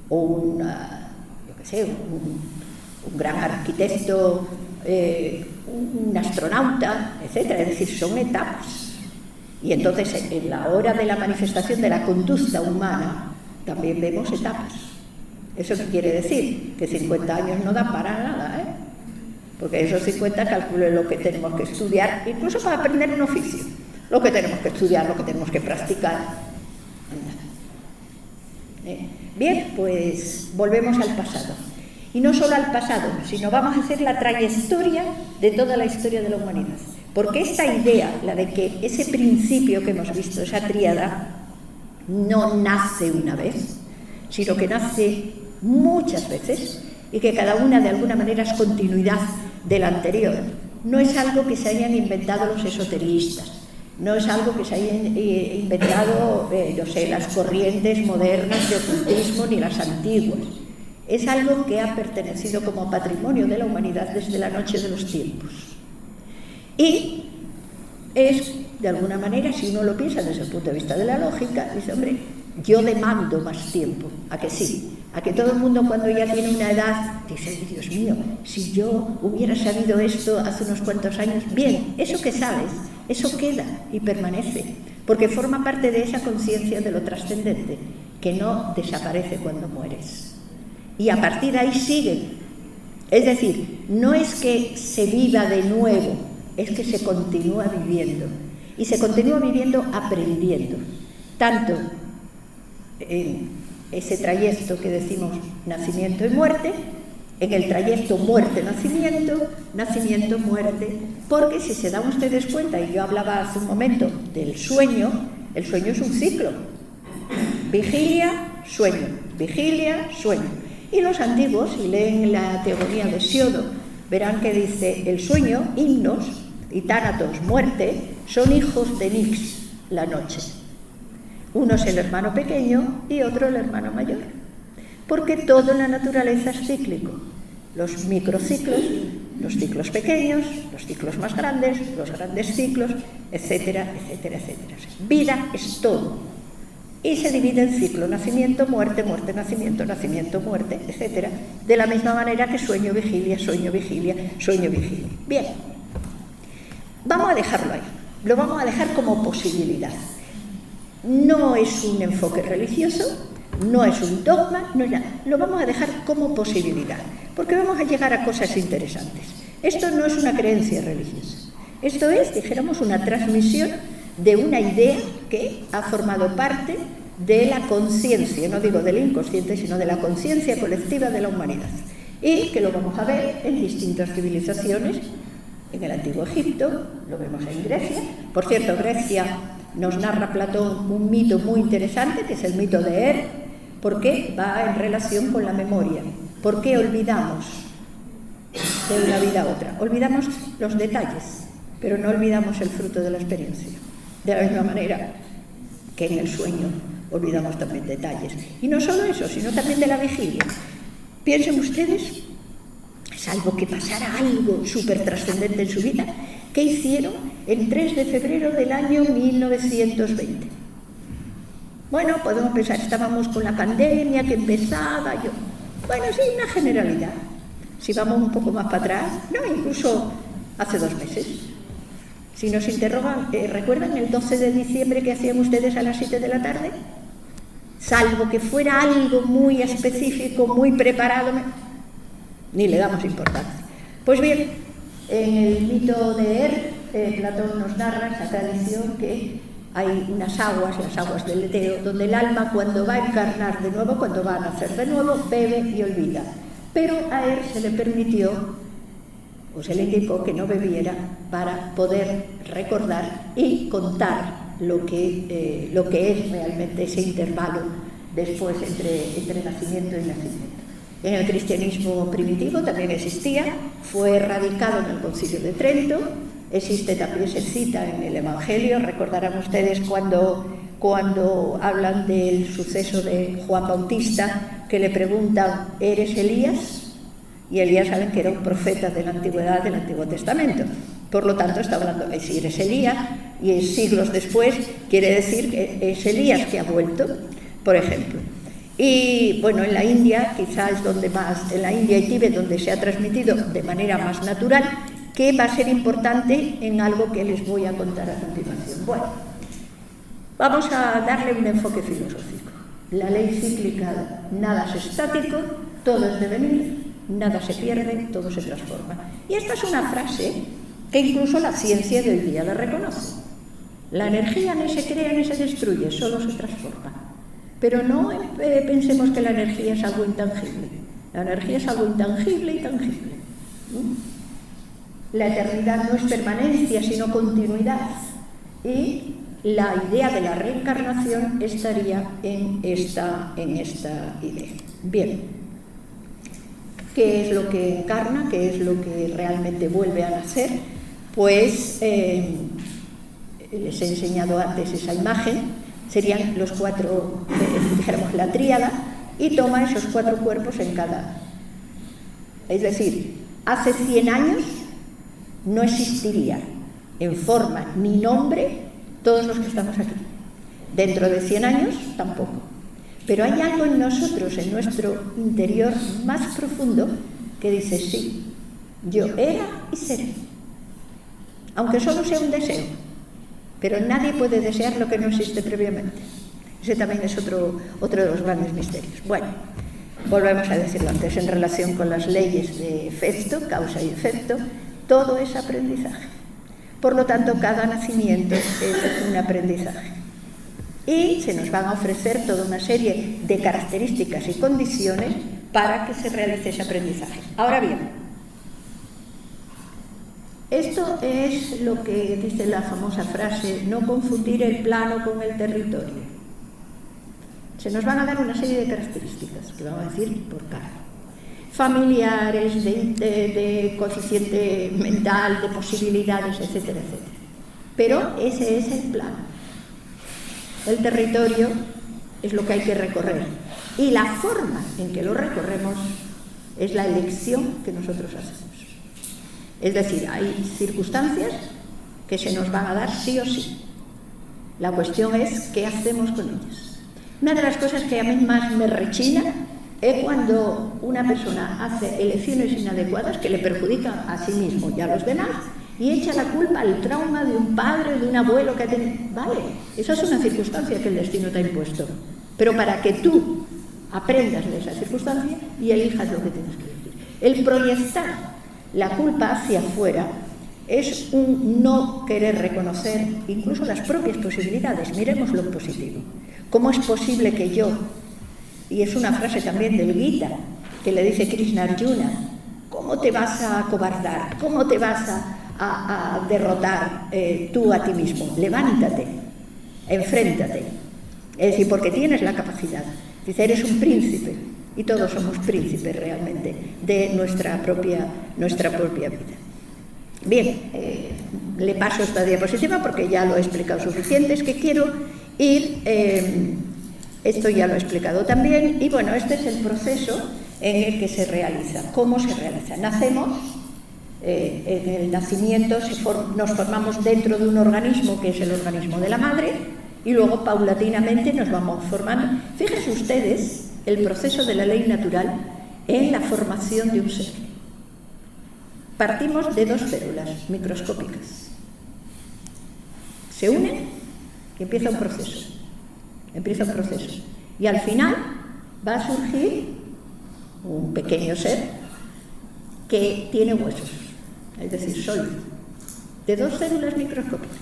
o un gran arquitecto, un astronauta, etcétera. Es decir, son etapas. Y entonces, en la hora de la manifestación de la conducta humana, también vemos etapas. ¿Eso qué quiere decir? Que 50 años no da para nada, ¿eh? Porque esos 50 calculen lo que tenemos que estudiar, incluso para aprender un oficio, lo que tenemos que estudiar, lo que tenemos que practicar. Bien, pues volvemos al pasado. Y no solo al pasado, sino vamos a hacer la trayectoria de toda la historia de la humanidad. Porque esta idea, la de que ese principio que hemos visto, esa tríada, no nace una vez, sino que nace muchas veces y que cada una de alguna manera es continuidad de la anterior. No es algo que se hayan inventado los esoteristas, no es algo que se hayan inventado, no sé, las corrientes modernas de ocultismo ni las antiguas. Es algo que ha pertenecido como patrimonio de la humanidad desde la noche de los tiempos. Y es, de alguna manera, si uno lo piensa desde el punto de vista de la lógica, dice, hombre, yo demando más tiempo, ¿a que sí? A que todo el mundo cuando ya tiene una edad dice, Dios mío, si yo hubiera sabido esto hace unos cuantos años, bien, eso que sabes, eso queda y permanece, porque forma parte de esa conciencia de lo trascendente, que no desaparece cuando mueres. Y a partir de ahí sigue. Es decir, no es que se viva de nuevo, es que se continúa viviendo. y se continúa viviendo aprendiendo, tanto en ese trayecto que decimos nacimiento y muerte, en el trayecto muerte-nacimiento, nacimiento-muerte, porque si se dan ustedes cuenta, y yo hablaba hace un momento del sueño, el sueño es un ciclo, vigilia, sueño, vigilia, sueño. Y los antiguos, si leen la teogonía de Siodo, verán que dice, el sueño, himnos, y tánatos, muerte, son hijos de Nix, la noche. Uno es el hermano pequeño y otro el hermano mayor. Porque todo en la naturaleza es cíclico. Los microciclos, los ciclos pequeños, los ciclos más grandes, los grandes ciclos, etcétera, etcétera, etcétera. Vida es todo. Y se divide en ciclo, nacimiento, muerte, muerte, nacimiento, nacimiento, muerte, etcétera. De la misma manera que sueño, vigilia, sueño, vigilia, sueño, vigilia. Bien, vamos a dejarlo ahí. Lo vamos a dejar como posibilidad. No es un enfoque religioso, no es un dogma, no es nada. Lo vamos a dejar como posibilidad, porque vamos a llegar a cosas interesantes. Esto no es una creencia religiosa. Esto es, dijéramos, una transmisión de una idea que ha formado parte de la conciencia, no digo del inconsciente, sino de la conciencia colectiva de la humanidad. Y que lo vamos a ver en distintas civilizaciones, en el Antiguo Egipto, lo vemos en Grecia. Por cierto, Grecia nos narra Platón un mito muy interesante, que es el mito de Er, porque va en relación con la memoria. ¿Por qué olvidamos de una vida a otra? Olvidamos los detalles, pero no olvidamos el fruto de la experiencia. De la misma manera que en el sueño olvidamos también detalles. Y no solo eso, sino también de la vigilia. Piensen ustedes, salvo que pasara algo súper trascendente en su vida, ¿qué hicieron el 3 de febrero del año 1920? Bueno, podemos pensar, estábamos con la pandemia que empezaba, bueno, sí, una generalidad. Si vamos un poco más para atrás, no, incluso hace 2 meses. Si nos interrogan, ¿recuerdan el 12 de diciembre que hacían ustedes a las 7 de la tarde? Salvo que fuera algo muy específico, muy preparado, ni le damos importancia. Pues bien, en el mito de Er, Platón nos narra esa tradición que hay unas aguas, las aguas del Eteo, donde el alma cuando va a encarnar de nuevo, cuando va a nacer de nuevo, bebe y olvida. Pero a Er se le permitió, o se le indicó que no bebiera para poder recordar y contar lo que es realmente ese intervalo después entre nacimiento y nacimiento. En el cristianismo primitivo también existía, fue erradicado en el Concilio de Trento, existe también, se cita en el Evangelio. Recordarán ustedes cuando hablan del suceso de Juan Bautista, que le preguntan, ¿eres Elías? Y Elías saben que era un profeta de la antigüedad, del Antiguo Testamento. Por lo tanto, está hablando de si eres Elías, y siglos después quiere decir que es Elías que ha vuelto, por ejemplo. Y bueno, en la India, quizás es donde más, en la India y Tíbet, donde se ha transmitido de manera más natural, que va a ser importante en algo que les voy a contar a continuación. Bueno, vamos a darle un enfoque filosófico. La ley cíclica, nada es estático, todo es devenir, nada se pierde, todo se transforma. Y esta es una frase que incluso la ciencia de hoy día la reconoce. La energía ni se crea ni se destruye, solo se transforma. Pero no pensemos que la energía es algo intangible. La energía es algo intangible y tangible. La eternidad no es permanencia, sino continuidad. Y la idea de la reencarnación estaría en esta idea. Bien. ¿Qué es lo que encarna? ¿Qué es lo que realmente vuelve a nacer? Pues les he enseñado antes esa imagen. Serían los 4, dijéramos la tríada, y toma esos 4 cuerpos en cada. Es decir, hace 100 años no existiría en forma ni nombre todos los que estamos aquí. Dentro de 100 años tampoco. Pero hay algo en nosotros, en nuestro interior más profundo, que dice, sí, yo era y seré. Aunque solo sea un deseo. Pero nadie puede desear lo que no existe previamente. Ese también es otro de los grandes misterios. Bueno, volvemos a decirlo antes, en relación con las leyes de efecto, causa y efecto, todo es aprendizaje. Por lo tanto, cada nacimiento es un aprendizaje. Y se nos van a ofrecer toda una serie de características y condiciones para que se realice ese aprendizaje. Ahora bien, esto es lo que dice la famosa frase, no confundir el plano con el territorio. Se nos van a dar una serie de características, que vamos a decir por cada. Familiares, de coeficiente mental, de posibilidades, etcétera, etcétera. Pero ese es el plano. El territorio es lo que hay que recorrer. Y la forma en que lo recorremos es la elección que nosotros hacemos. Es decir, hay circunstancias que se nos van a dar sí o sí. La cuestión es qué hacemos con ellas. Una de las cosas que a mí más me rechina es cuando una persona hace elecciones inadecuadas que le perjudican a sí mismo y a los demás y echa la culpa al trauma de un padre o de un abuelo que ha tenido. Vale, esa es una circunstancia que el destino te ha impuesto, pero para que tú aprendas de esa circunstancia y elijas lo que tienes que elegir. El proyectar la culpa hacia afuera es un no querer reconocer incluso las propias posibilidades. Miremos lo positivo. ¿Cómo es posible que yo, y es una frase también del Gita, que le dice Krishna a Arjuna, ¿cómo te vas a acobardar? ¿Cómo te vas a derrotar tú a ti mismo? Levántate, enfréntate. Es decir, porque tienes la capacidad. Dice, eres un príncipe, y todos somos príncipes realmente de nuestra propia vida. Bien, le paso esta diapositiva porque ya lo he explicado suficiente, es que quiero ir, esto ya lo he explicado también, y bueno, este es el proceso en el que se realiza. ¿Cómo se realiza? Nacemos, en el nacimiento nos formamos dentro de un organismo que es el organismo de la madre, y luego paulatinamente nos vamos formando. Fíjense ustedes el proceso de la ley natural en la formación de un ser. Partimos de dos células microscópicas. Se unen y empieza un proceso. Y al final va a surgir un pequeño ser que tiene huesos, es decir, sólido, de dos células microscópicas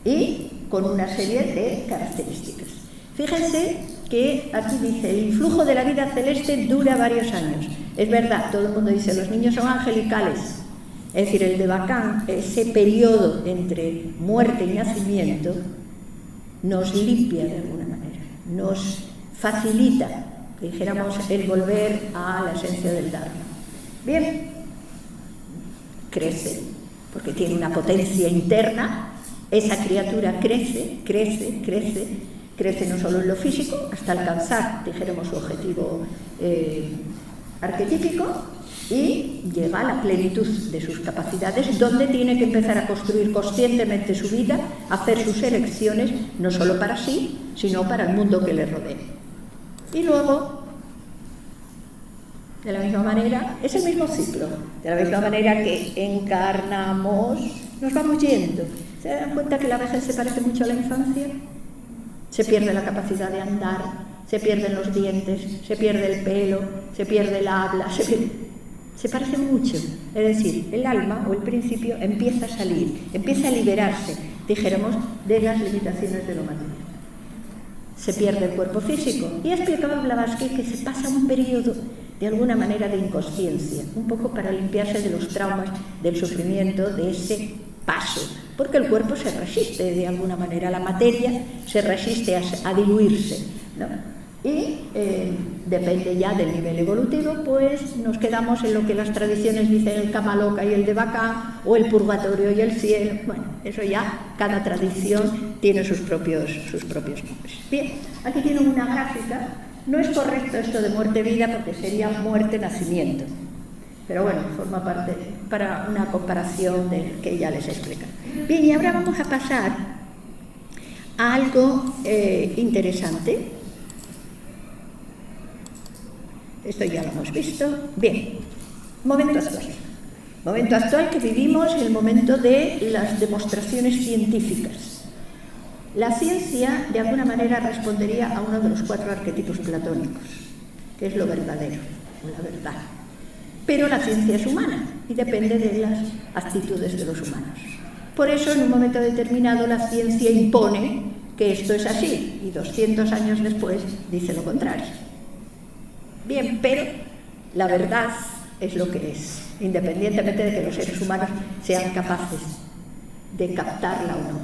y con una serie de características. Fíjense que aquí dice, el influjo de la vida celeste dura varios años. Es verdad, todo el mundo dice, los niños son angelicales. Es decir, el Devacán, ese periodo entre muerte y nacimiento, nos limpia de alguna manera, nos facilita, dijéramos, el volver a la esencia del Dharma. Bien, crece, porque tiene una potencia interna, esa criatura crece no solo en lo físico, hasta alcanzar, dijéramos, su objetivo arquetípico, y llega a la plenitud de sus capacidades, donde tiene que empezar a construir conscientemente su vida, hacer sus elecciones, no solo para sí, sino para el mundo que le rodea. Y luego, de la misma manera, es el mismo ciclo, de la misma manera que encarnamos, nos vamos yendo. ¿Se dan cuenta que la vejez se parece mucho a la infancia? Se pierde la capacidad de andar, se pierden los dientes, se pierde el pelo, se pierde el habla, se parece mucho. Es decir, el alma o el principio empieza a salir, empieza a liberarse, dijéramos, de las limitaciones de lo material. Se pierde el cuerpo físico. Y ha explicado Blavatsky que se pasa un periodo, de alguna manera, de inconsciencia, un poco para limpiarse de los traumas, del sufrimiento, de ese paso, porque el cuerpo se resiste de alguna manera, la materia se resiste a diluirse, ¿no? Y depende ya del nivel evolutivo, pues nos quedamos en lo que las tradiciones dicen el Kamaloka y el Devacán, o el purgatorio y el cielo. Bueno, eso ya, cada tradición tiene sus propios nombres. Bien, aquí tienen una gráfica. No es correcto esto de muerte-vida porque sería muerte-nacimiento, pero bueno, forma parte para una comparación que ya les he explicado. Bien, y ahora vamos a pasar a algo interesante. Esto ya lo hemos visto. Bien, momento actual. Momento actual que vivimos, el momento de las demostraciones científicas. La ciencia, de alguna manera, respondería a uno de los 4 arquetipos platónicos, que es lo verdadero, la verdad. Pero la ciencia es humana y depende de las actitudes de los humanos. Por eso, en un momento determinado, la ciencia impone que esto es así, y 200 años después dice lo contrario. Bien, pero la verdad es lo que es, independientemente de que los seres humanos sean capaces de captarla o no.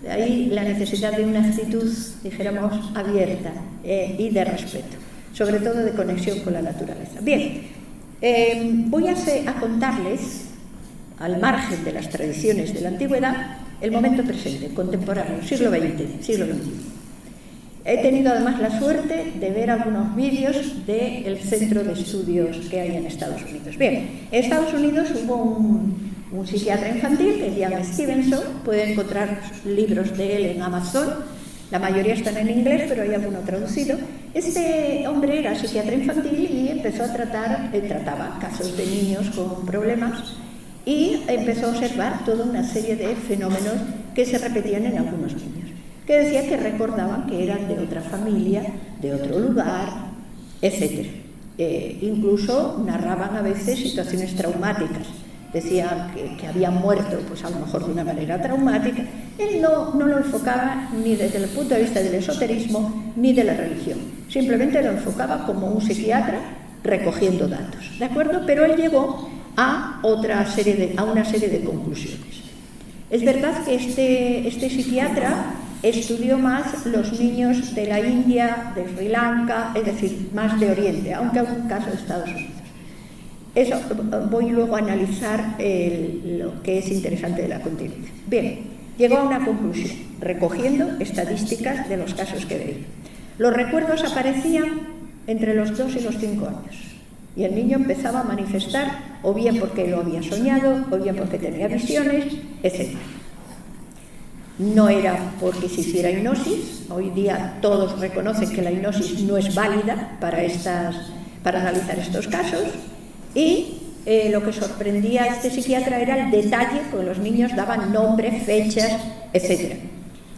De ahí la necesidad de una actitud, dijéramos, abierta y de respeto, sobre todo de conexión con la naturaleza. Bien, voy a contarles, al margen de las tradiciones de la antigüedad, el momento presente, contemporáneo, siglo XX, siglo XXI. He tenido además la suerte de ver algunos vídeos del centro de estudios que hay en Estados Unidos. Bien, en Estados Unidos hubo un psiquiatra infantil, que es Ian Stevenson. Pueden encontrar libros de él en Amazon, la mayoría están en inglés, pero hay alguno traducido. Este hombre era psiquiatra infantil y empezó a trataba casos de niños con problemas y empezó a observar toda una serie de fenómenos que se repetían en algunos niños, que decía que recordaban que eran de otra familia, de otro lugar, etc. Incluso narraban a veces situaciones traumáticas. Decían que habían muerto, pues a lo mejor de una manera traumática. Él no lo enfocaba ni desde el punto de vista del esoterismo ni de la religión. Simplemente lo enfocaba como un psiquiatra recogiendo datos, ¿de acuerdo? Pero él llegó a una serie de conclusiones. Es verdad que este psiquiatra estudió más los niños de la India, de Sri Lanka, es decir, más de Oriente, aunque algún caso de Estados Unidos. Eso voy luego a analizar lo que es interesante de la continuidad. Bien, llegó a una conclusión, recogiendo estadísticas de los casos que veía. Los recuerdos aparecían entre los 2 y los 5 años. Y el niño empezaba a manifestar, o bien porque lo había soñado, o bien porque tenía visiones, etc. No era porque se hiciera hipnosis. Hoy día todos reconocen que la hipnosis no es válida para analizar estos casos. Y lo que sorprendía a este psiquiatra era el detalle, porque los niños daban nombres, fechas, etc.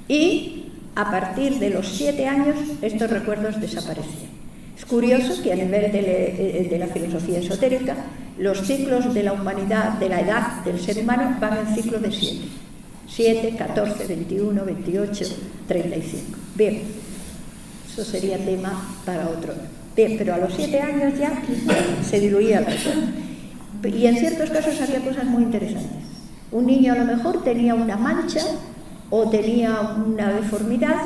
Y a partir de los 7 años estos recuerdos desaparecían. Es curioso que a nivel de la filosofía esotérica, los ciclos de la humanidad, de la edad del ser humano, van en ciclo de 7. 7, 14, 21, 28, 35. Bien, eso sería tema para otro. Bien, pero a los 7 años ya se diluía la persona. Y en ciertos casos había cosas muy interesantes. Un niño a lo mejor tenía una mancha o tenía una deformidad,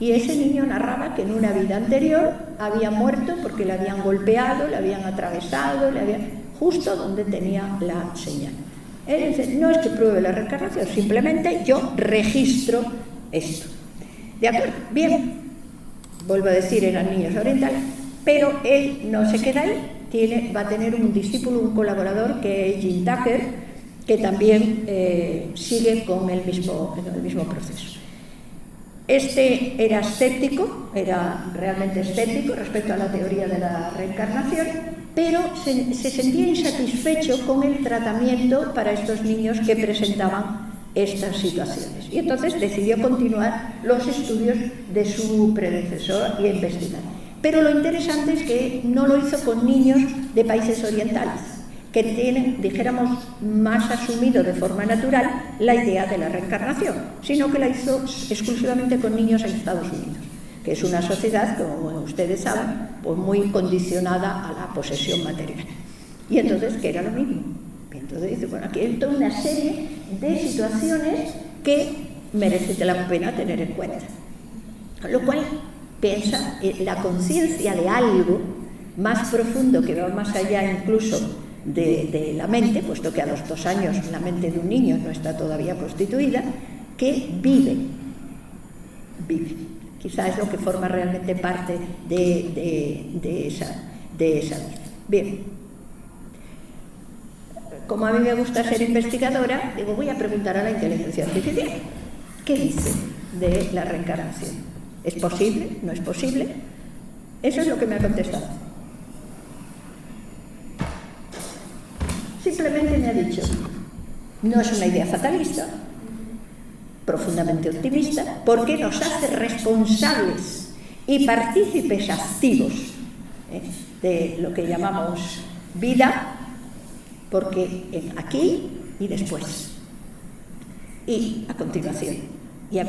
y ese niño narraba que en una vida anterior había muerto porque le habían golpeado, le habían atravesado, justo donde tenía la señal. Él dice, no es que pruebe la reencarnación, simplemente yo registro esto. ¿De acuerdo? Bien, vuelvo a decir, eran niños orientales, pero él no se queda ahí, va a tener un discípulo, un colaborador, que es Jim Tucker, que también sigue con el mismo proceso. Este era escéptico, era realmente escéptico respecto a la teoría de la reencarnación, pero se sentía insatisfecho con el tratamiento para estos niños que presentaban estas situaciones. Y entonces decidió continuar los estudios de su predecesor y investigar. Pero lo interesante es que no lo hizo con niños de países orientales, que tienen, dijéramos, más asumido de forma natural la idea de la reencarnación, sino que la hizo exclusivamente con niños en Estados Unidos, que es una sociedad, como ustedes saben, pues muy condicionada a la posesión material. Y entonces, ¿qué era lo mismo? Y entonces dice, bueno, aquí hay toda una serie de situaciones que merece la pena tener en cuenta. Con lo cual, piensa en la conciencia de algo más profundo que va más allá incluso de la mente, puesto que a los 2 años la mente de un niño no está todavía constituida, que vive. Quizá es lo que forma realmente parte de esa vida. Bien, como a mí me gusta ser investigadora, digo, voy a preguntar a la inteligencia artificial, ¿qué dice de la reencarnación? ¿Es posible? ¿No es posible? Eso es lo que me ha contestado. Simplemente me ha dicho, no es una idea fatalista, profundamente optimista, porque nos hace responsables y partícipes activos de lo que llamamos vida, porque aquí y después. Y a continuación, la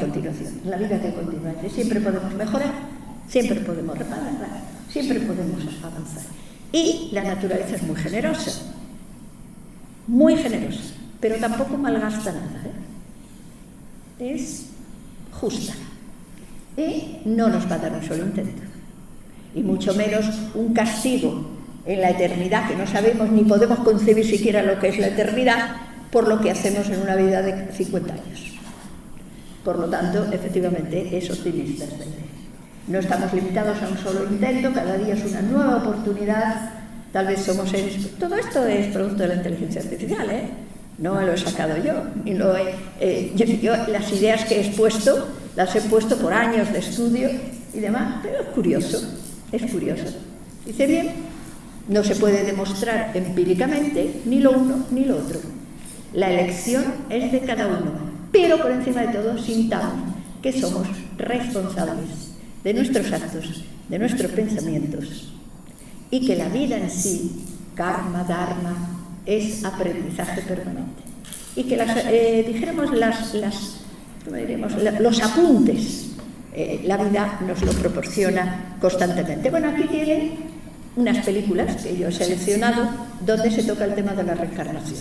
vida que continúa. Siempre podemos mejorar, siempre podemos reparar, siempre podemos avanzar. Y la naturaleza es muy generosa, pero tampoco malgasta nada, ¿eh? Es justa y no nos va a dar un solo intento, y mucho menos un castigo en la eternidad, que no sabemos ni podemos concebir siquiera lo que es la eternidad por lo que hacemos en una vida de 50 años. Por lo tanto, efectivamente, es optimista esta idea. No estamos limitados a un solo intento, cada día es una nueva oportunidad, tal vez somos seres... Todo esto es producto de la inteligencia artificial, ¿eh? No lo he sacado yo, ni lo yo las ideas que he expuesto, las he puesto por años de estudio y demás, pero es curioso. Dice bien, no se puede demostrar empíricamente ni lo uno ni lo otro. La elección es de cada uno, pero por encima de todo sintamos que somos responsables de nuestros actos, de nuestros pensamientos, y que la vida en sí, karma, dharma, es aprendizaje permanente. Y que los apuntes, la vida nos lo proporciona constantemente. Bueno, aquí tienen unas películas que yo he seleccionado donde se toca el tema de la reencarnación.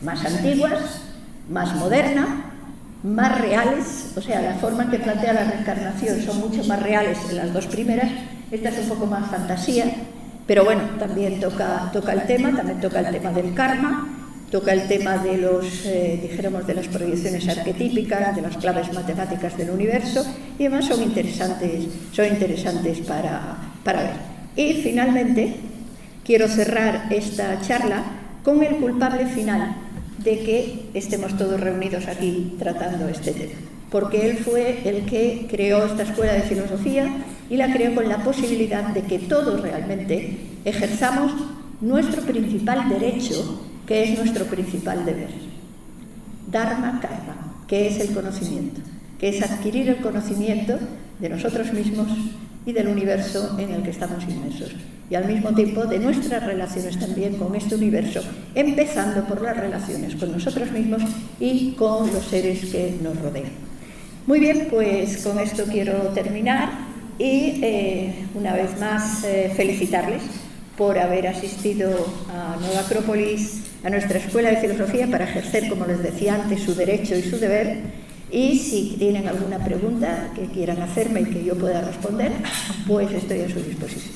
Más antiguas, más modernas, más reales, o sea, la forma en que plantea la reencarnación son mucho más reales en las dos primeras. Esta es un poco más fantasía, pero bueno, también toca el tema del karma, toca el tema de de las proyecciones arquetípicas, de las claves matemáticas del universo, y además son interesantes para ver. Y finalmente, quiero cerrar esta charla con el culpable final de que estemos todos reunidos aquí tratando este tema, porque él fue el que creó esta escuela de filosofía y la creó con la posibilidad de que todos realmente ejerzamos nuestro principal derecho, que es nuestro principal deber. Dharma karma, que es el conocimiento, que es adquirir el conocimiento de nosotros mismos y del universo en el que estamos inmersos, y al mismo tiempo de nuestras relaciones también con este universo, empezando por las relaciones con nosotros mismos y con los seres que nos rodean. Muy bien, pues con esto quiero terminar y una vez más felicitarles por haber asistido a Nueva Acrópolis, a nuestra escuela de filosofía, para ejercer, como les decía antes, su derecho y su deber. Y si tienen alguna pregunta que quieran hacerme y que yo pueda responder, pues estoy a su disposición.